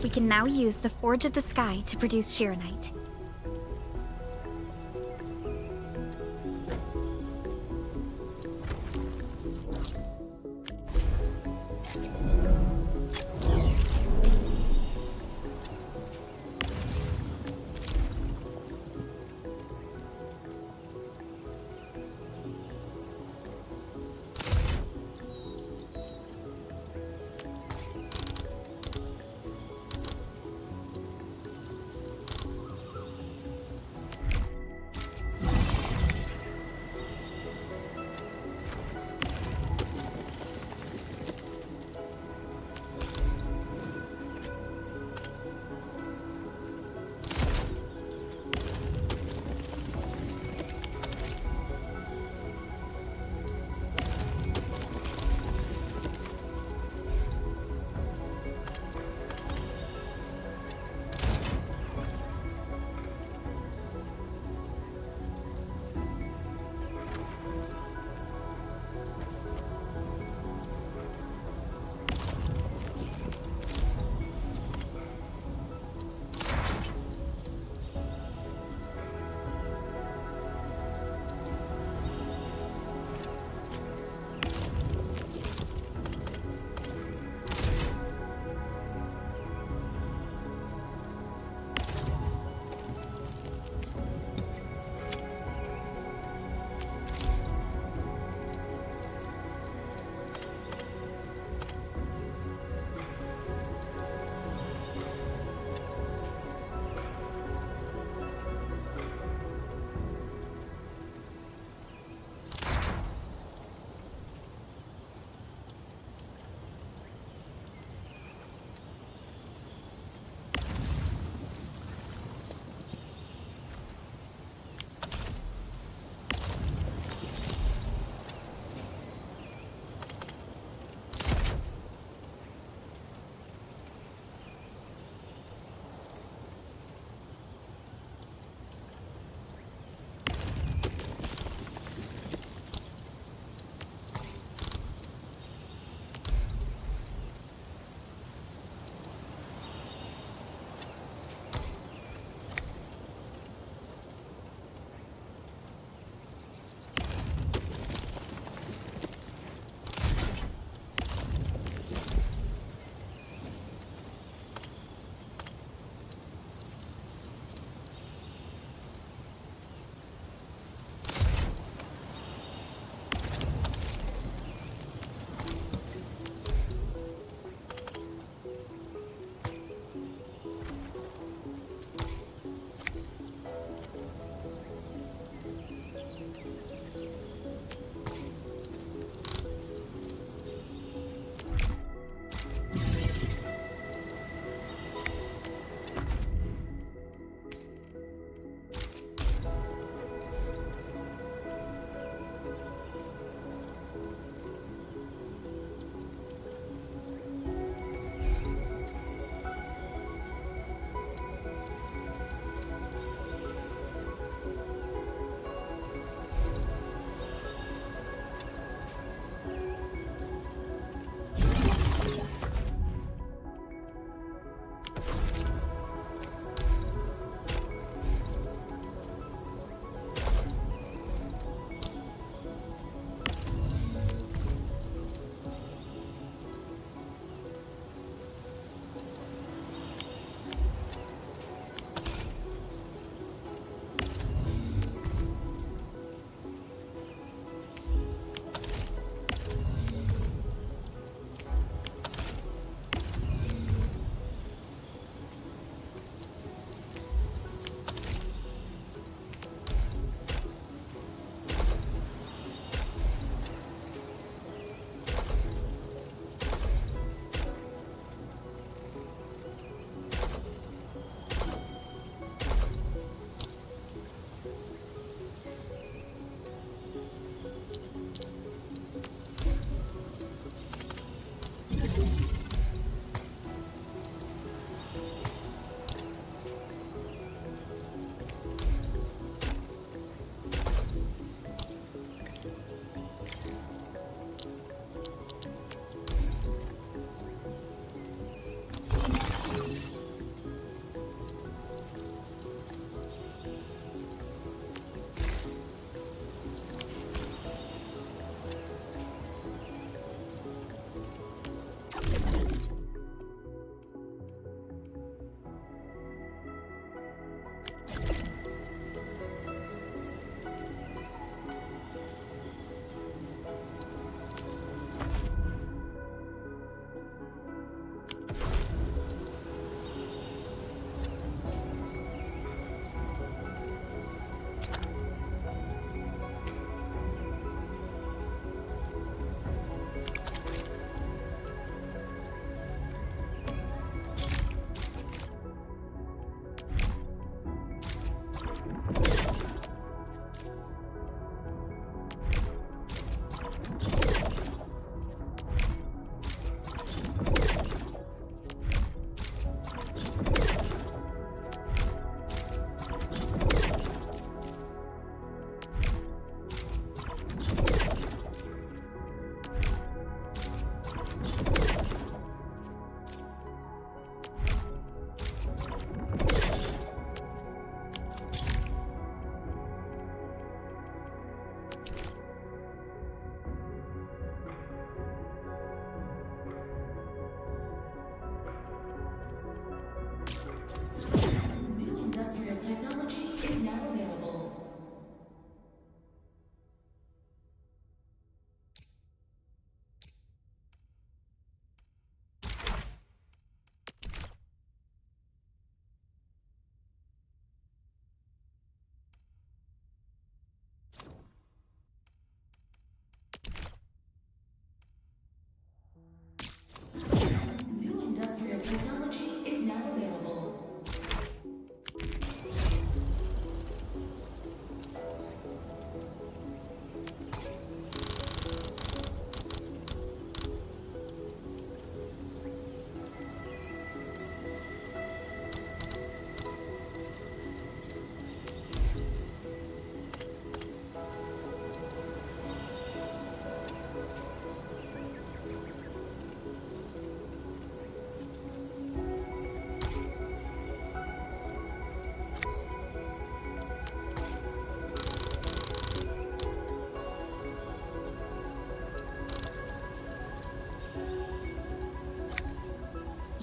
We can now use the Forge of the Sky to produce Shiranite.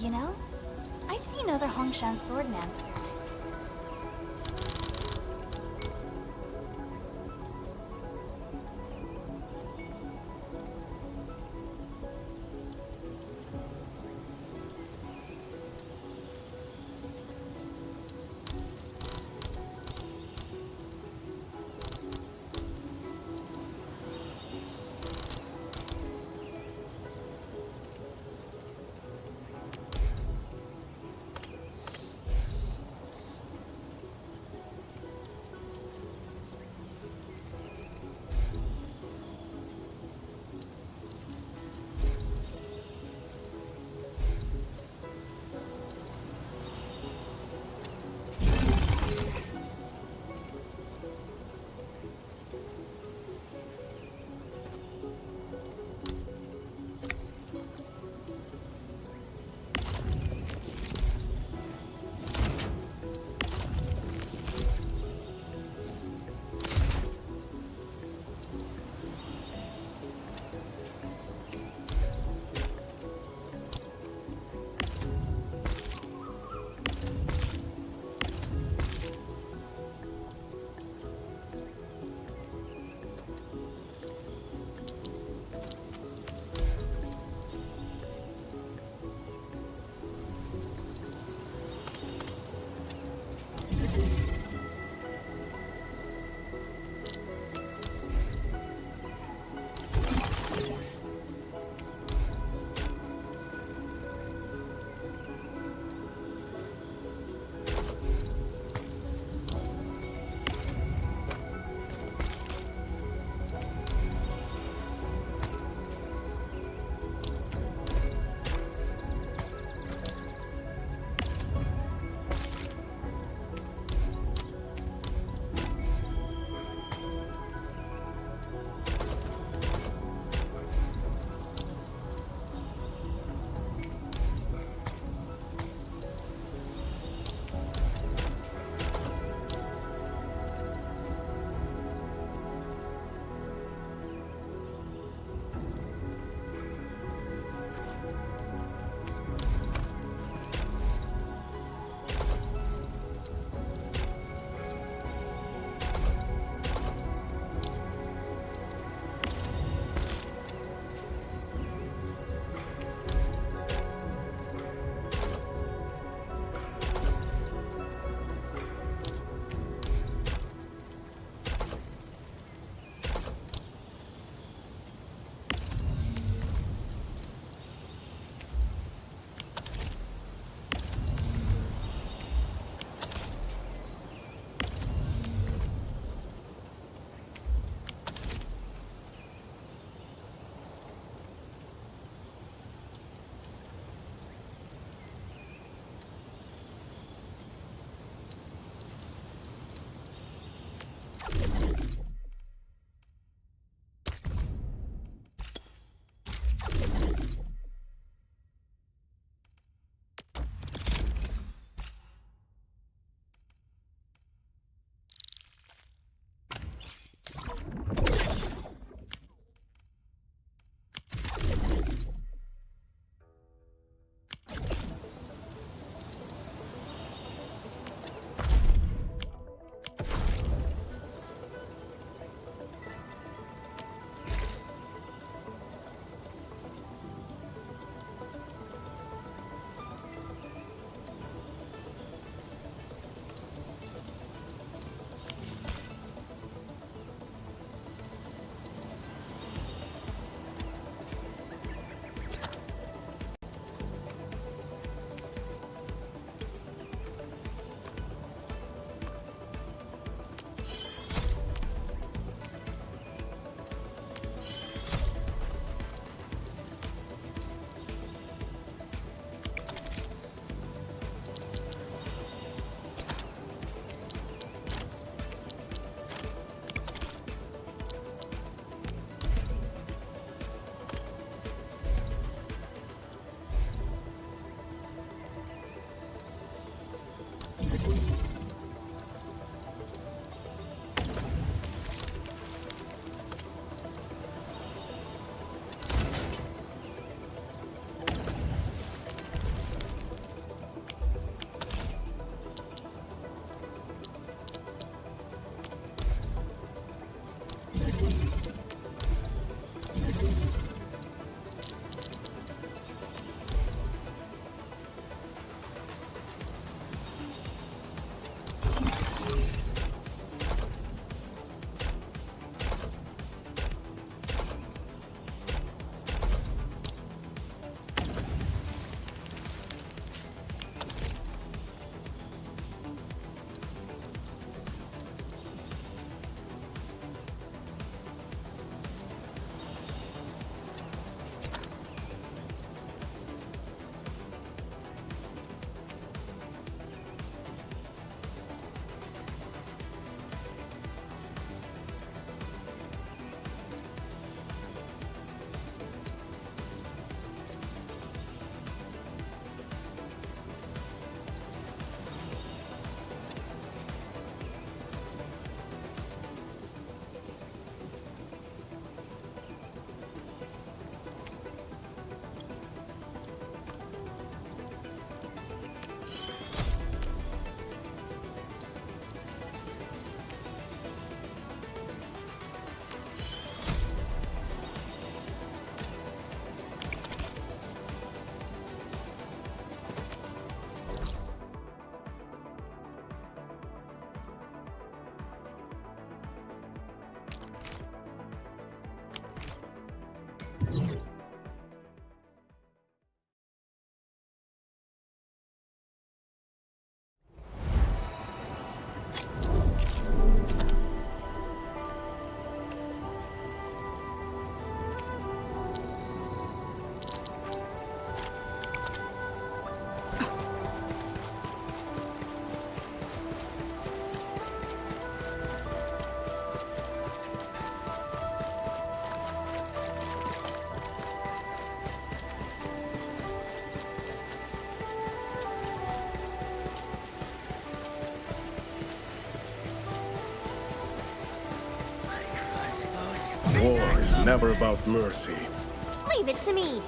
You know, I've seen other Hongshan swordmen serve. War is never about mercy. Leave it to me.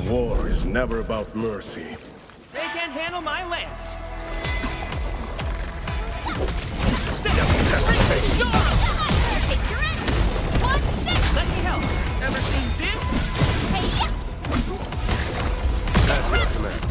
War is never about mercy. They can't handle my lance. Let me help. Ever seen this? That's your command.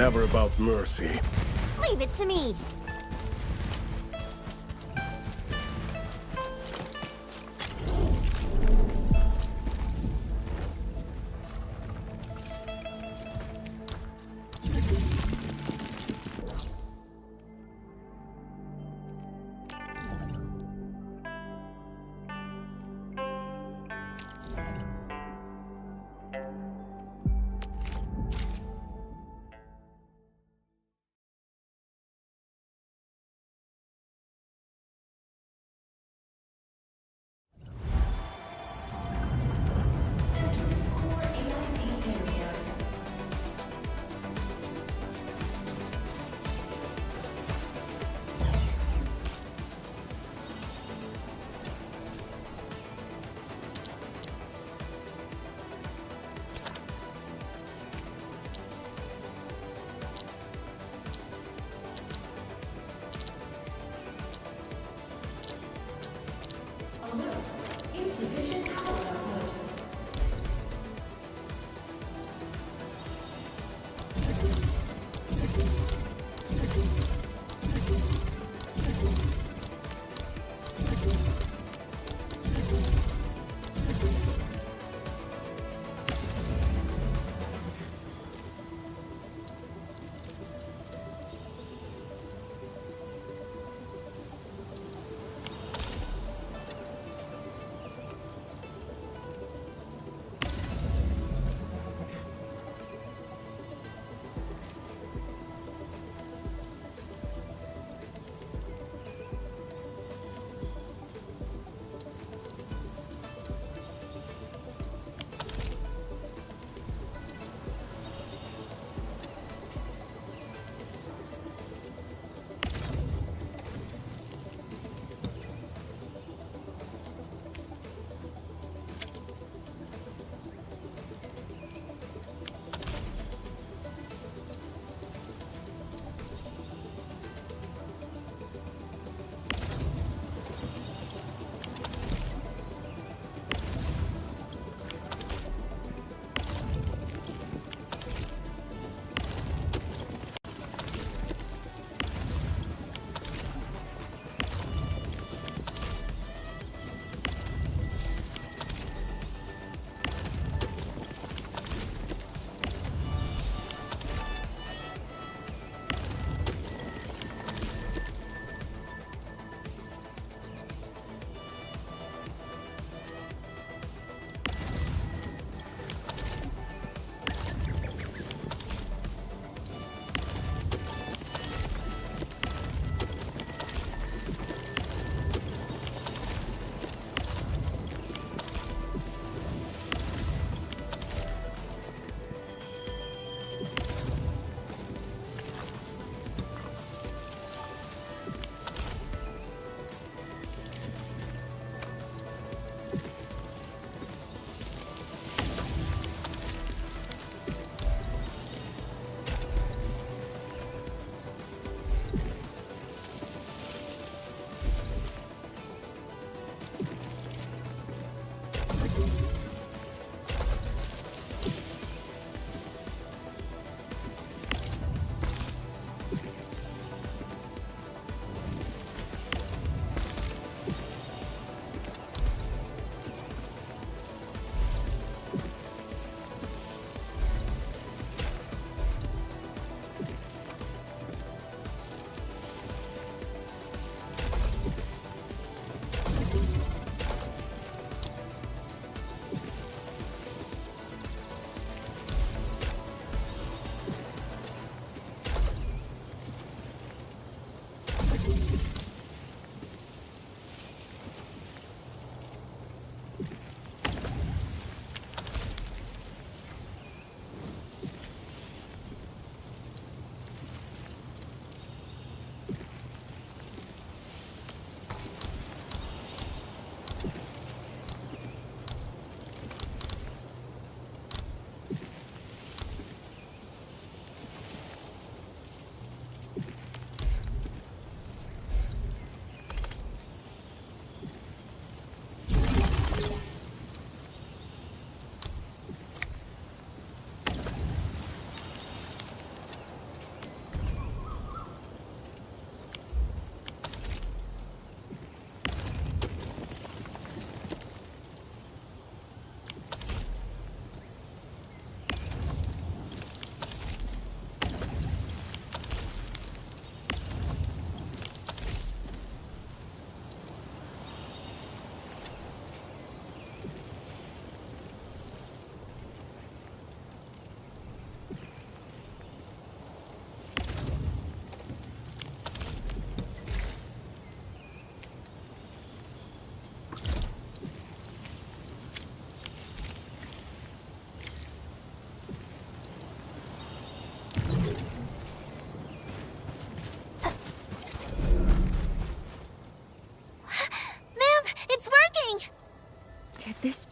never about mercy. Leave it to me. Insufficient power output.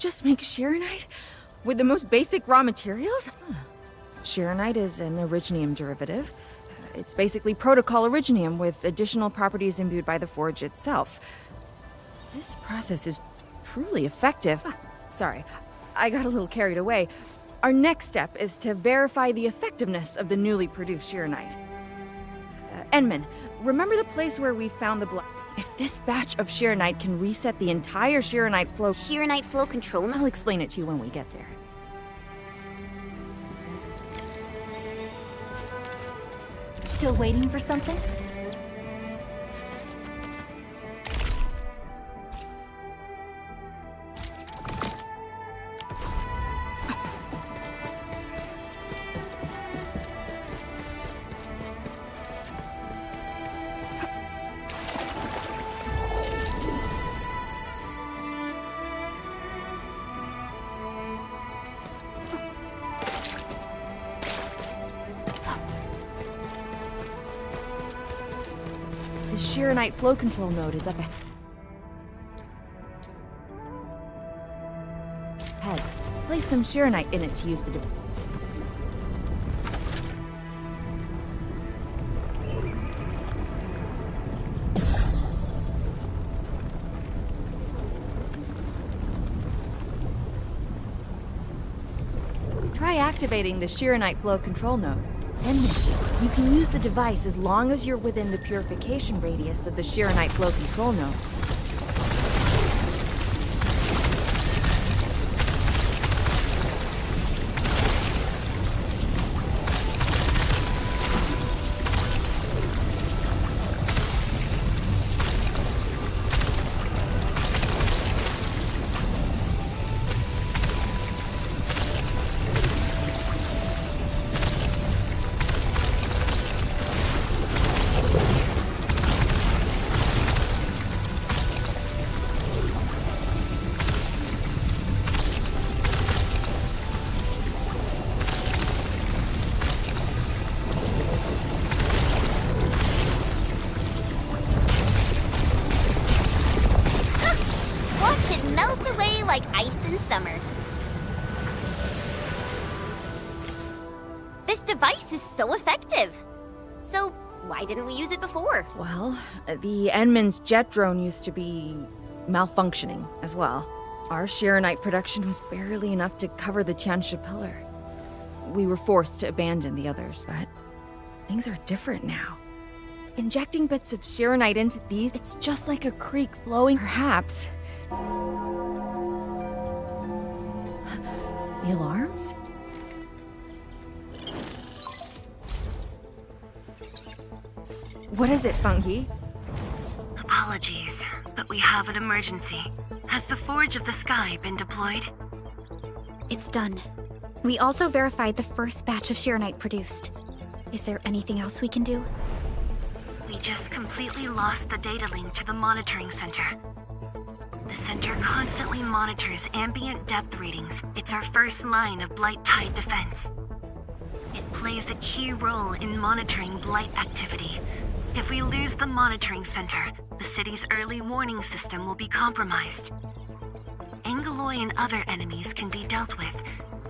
just make Shironite? With the most basic raw materials? Shironite is an originium derivative. It's basically protocol originium with additional properties imbued by the forge itself. This process is truly effective. Sorry, I got a little carried away. Our next step is to verify the effectiveness of the newly produced Shironite. Enman, remember the place where we found the blood? If this batch of Shironite can reset the entire Shironite flow... Shironite flow control? I'll explain it to you when we get there. Still waiting for something? The Shironite flow control node is up ahead. Place some Shironite in it to use the device. Try activating the Shironite flow control node. And you can use the device as long as you're within the purification radius of the Shironite flow control node. Melt away like ice in summer. This device is so effective. So why didn't we use it before? Well, the Enman's jet drone used to be malfunctioning as well. Our Shironite production was barely enough to cover the Tiansha pillar. We were forced to abandon the others, but things are different now. Injecting bits of Shironite into these, it's just like a creek flowing, perhaps. The alarms? What is it, Funky? Apologies, but we have an emergency. Has the Forge of the Sky been deployed? It's done. We also verified the first batch of Shironite produced. Is there anything else we can do? We just completely lost the data link to the monitoring center. The center constantly monitors ambient depth readings. It's our first line of Blight Tide defense. It plays a key role in monitoring Blight activity. If we lose the monitoring center, the city's early warning system will be compromised. Angeloy and other enemies can be dealt with,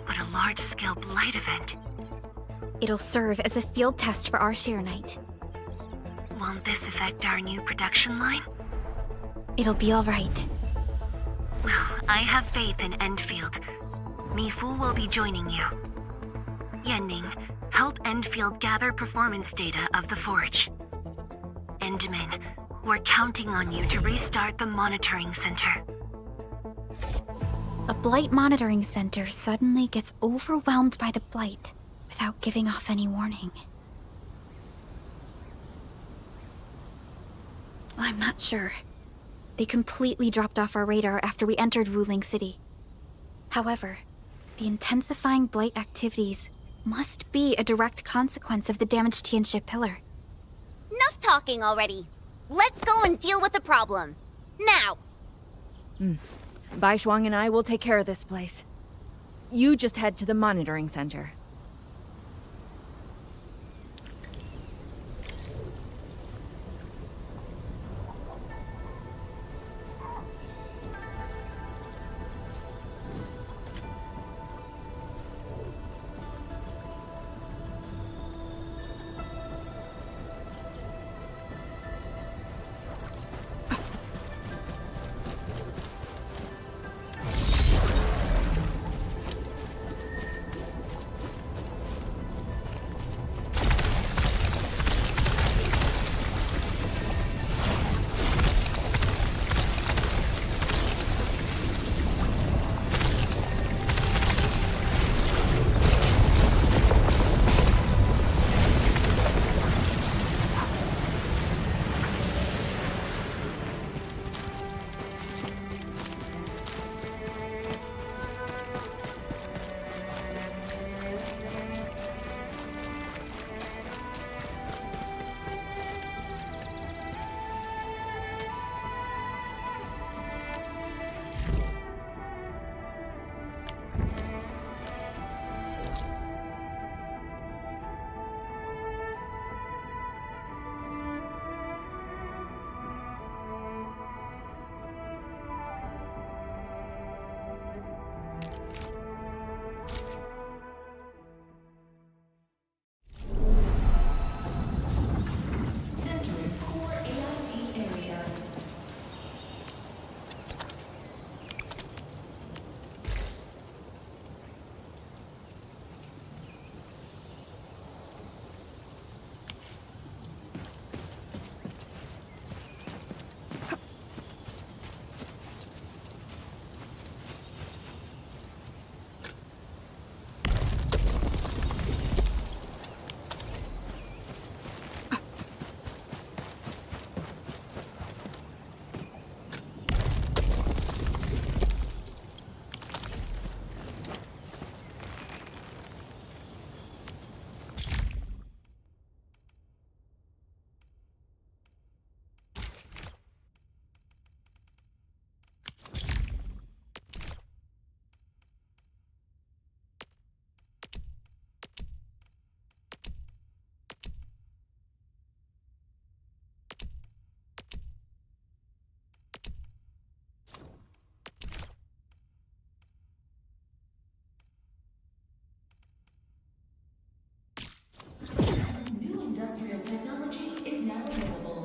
but a large-scale Blight event... It'll serve as a field test for our Shironite. Won't this affect our new production line? It'll be all right. Well, I have faith in Endfield. Mifu will be joining you. Yenning, help Endfield gather performance data of the Forge. Endman, we're counting on you to restart the monitoring center. A Blight monitoring center suddenly gets overwhelmed by the Blight without giving off any warning. I'm not sure. They completely dropped off our radar after we entered Wuling City. However, the intensifying Blight activities must be a direct consequence of the damaged Tianxia pillar. Enough talking already. Let's go and deal with the problem. Now! Bai Shuang and I will take care of this place. You just head to the monitoring center. Industrial technology is now available.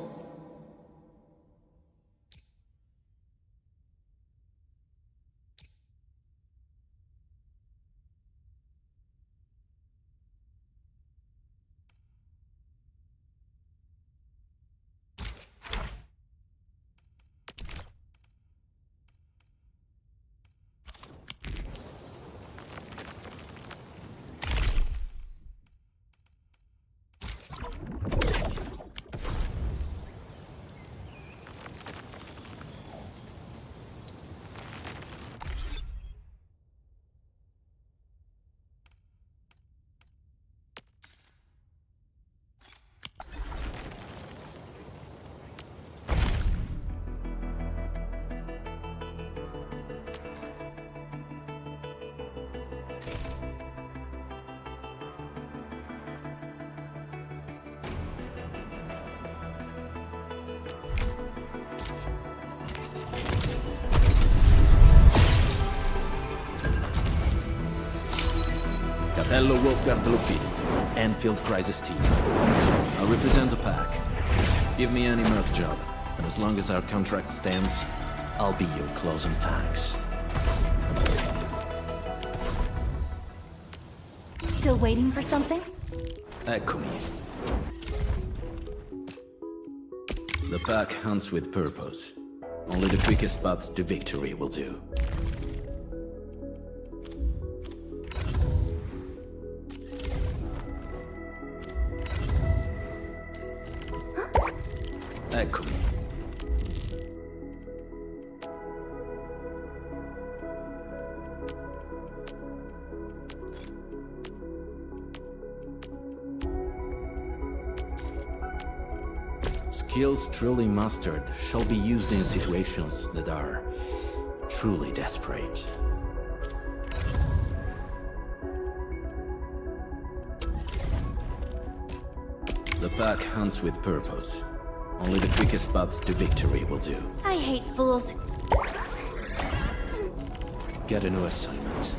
Hello, Wolfguard Lupi. Enfield Crisis Team. I represent the pack. Give me any merc job, and as long as our contract stands, I'll be your claws and fangs. Still waiting for something? Echo me. The pack hunts with purpose. Only the quickest path to victory will do. Echo me. Skills truly mastered shall be used in situations that are truly desperate. The pack hunts with purpose. Only the quickest path to victory will do. I hate fools. Get a new assignment.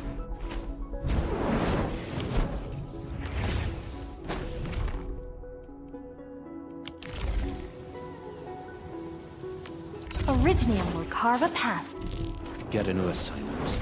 Originium will carve a path. Get a new assignment.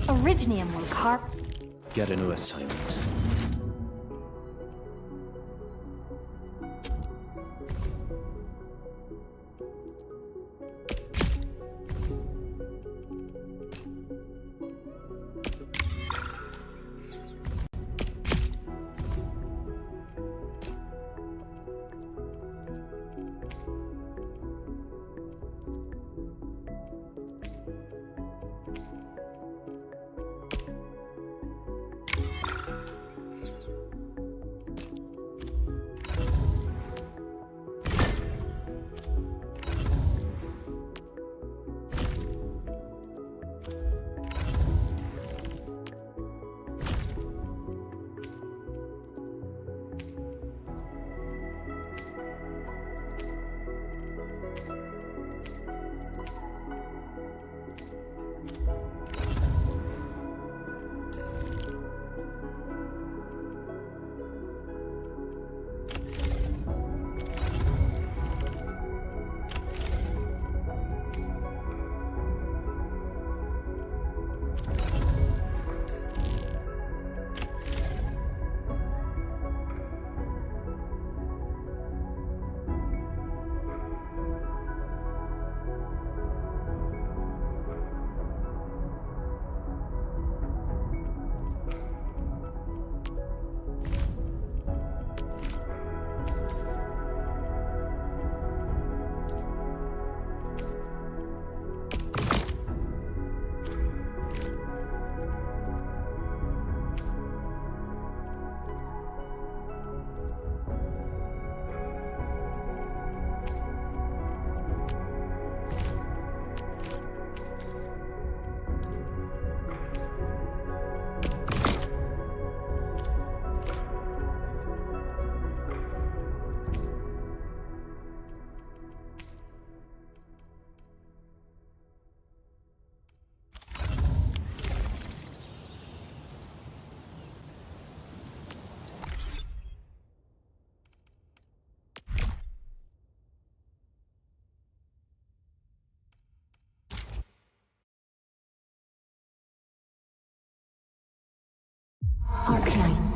Originium will Get a new assignment. Arcanite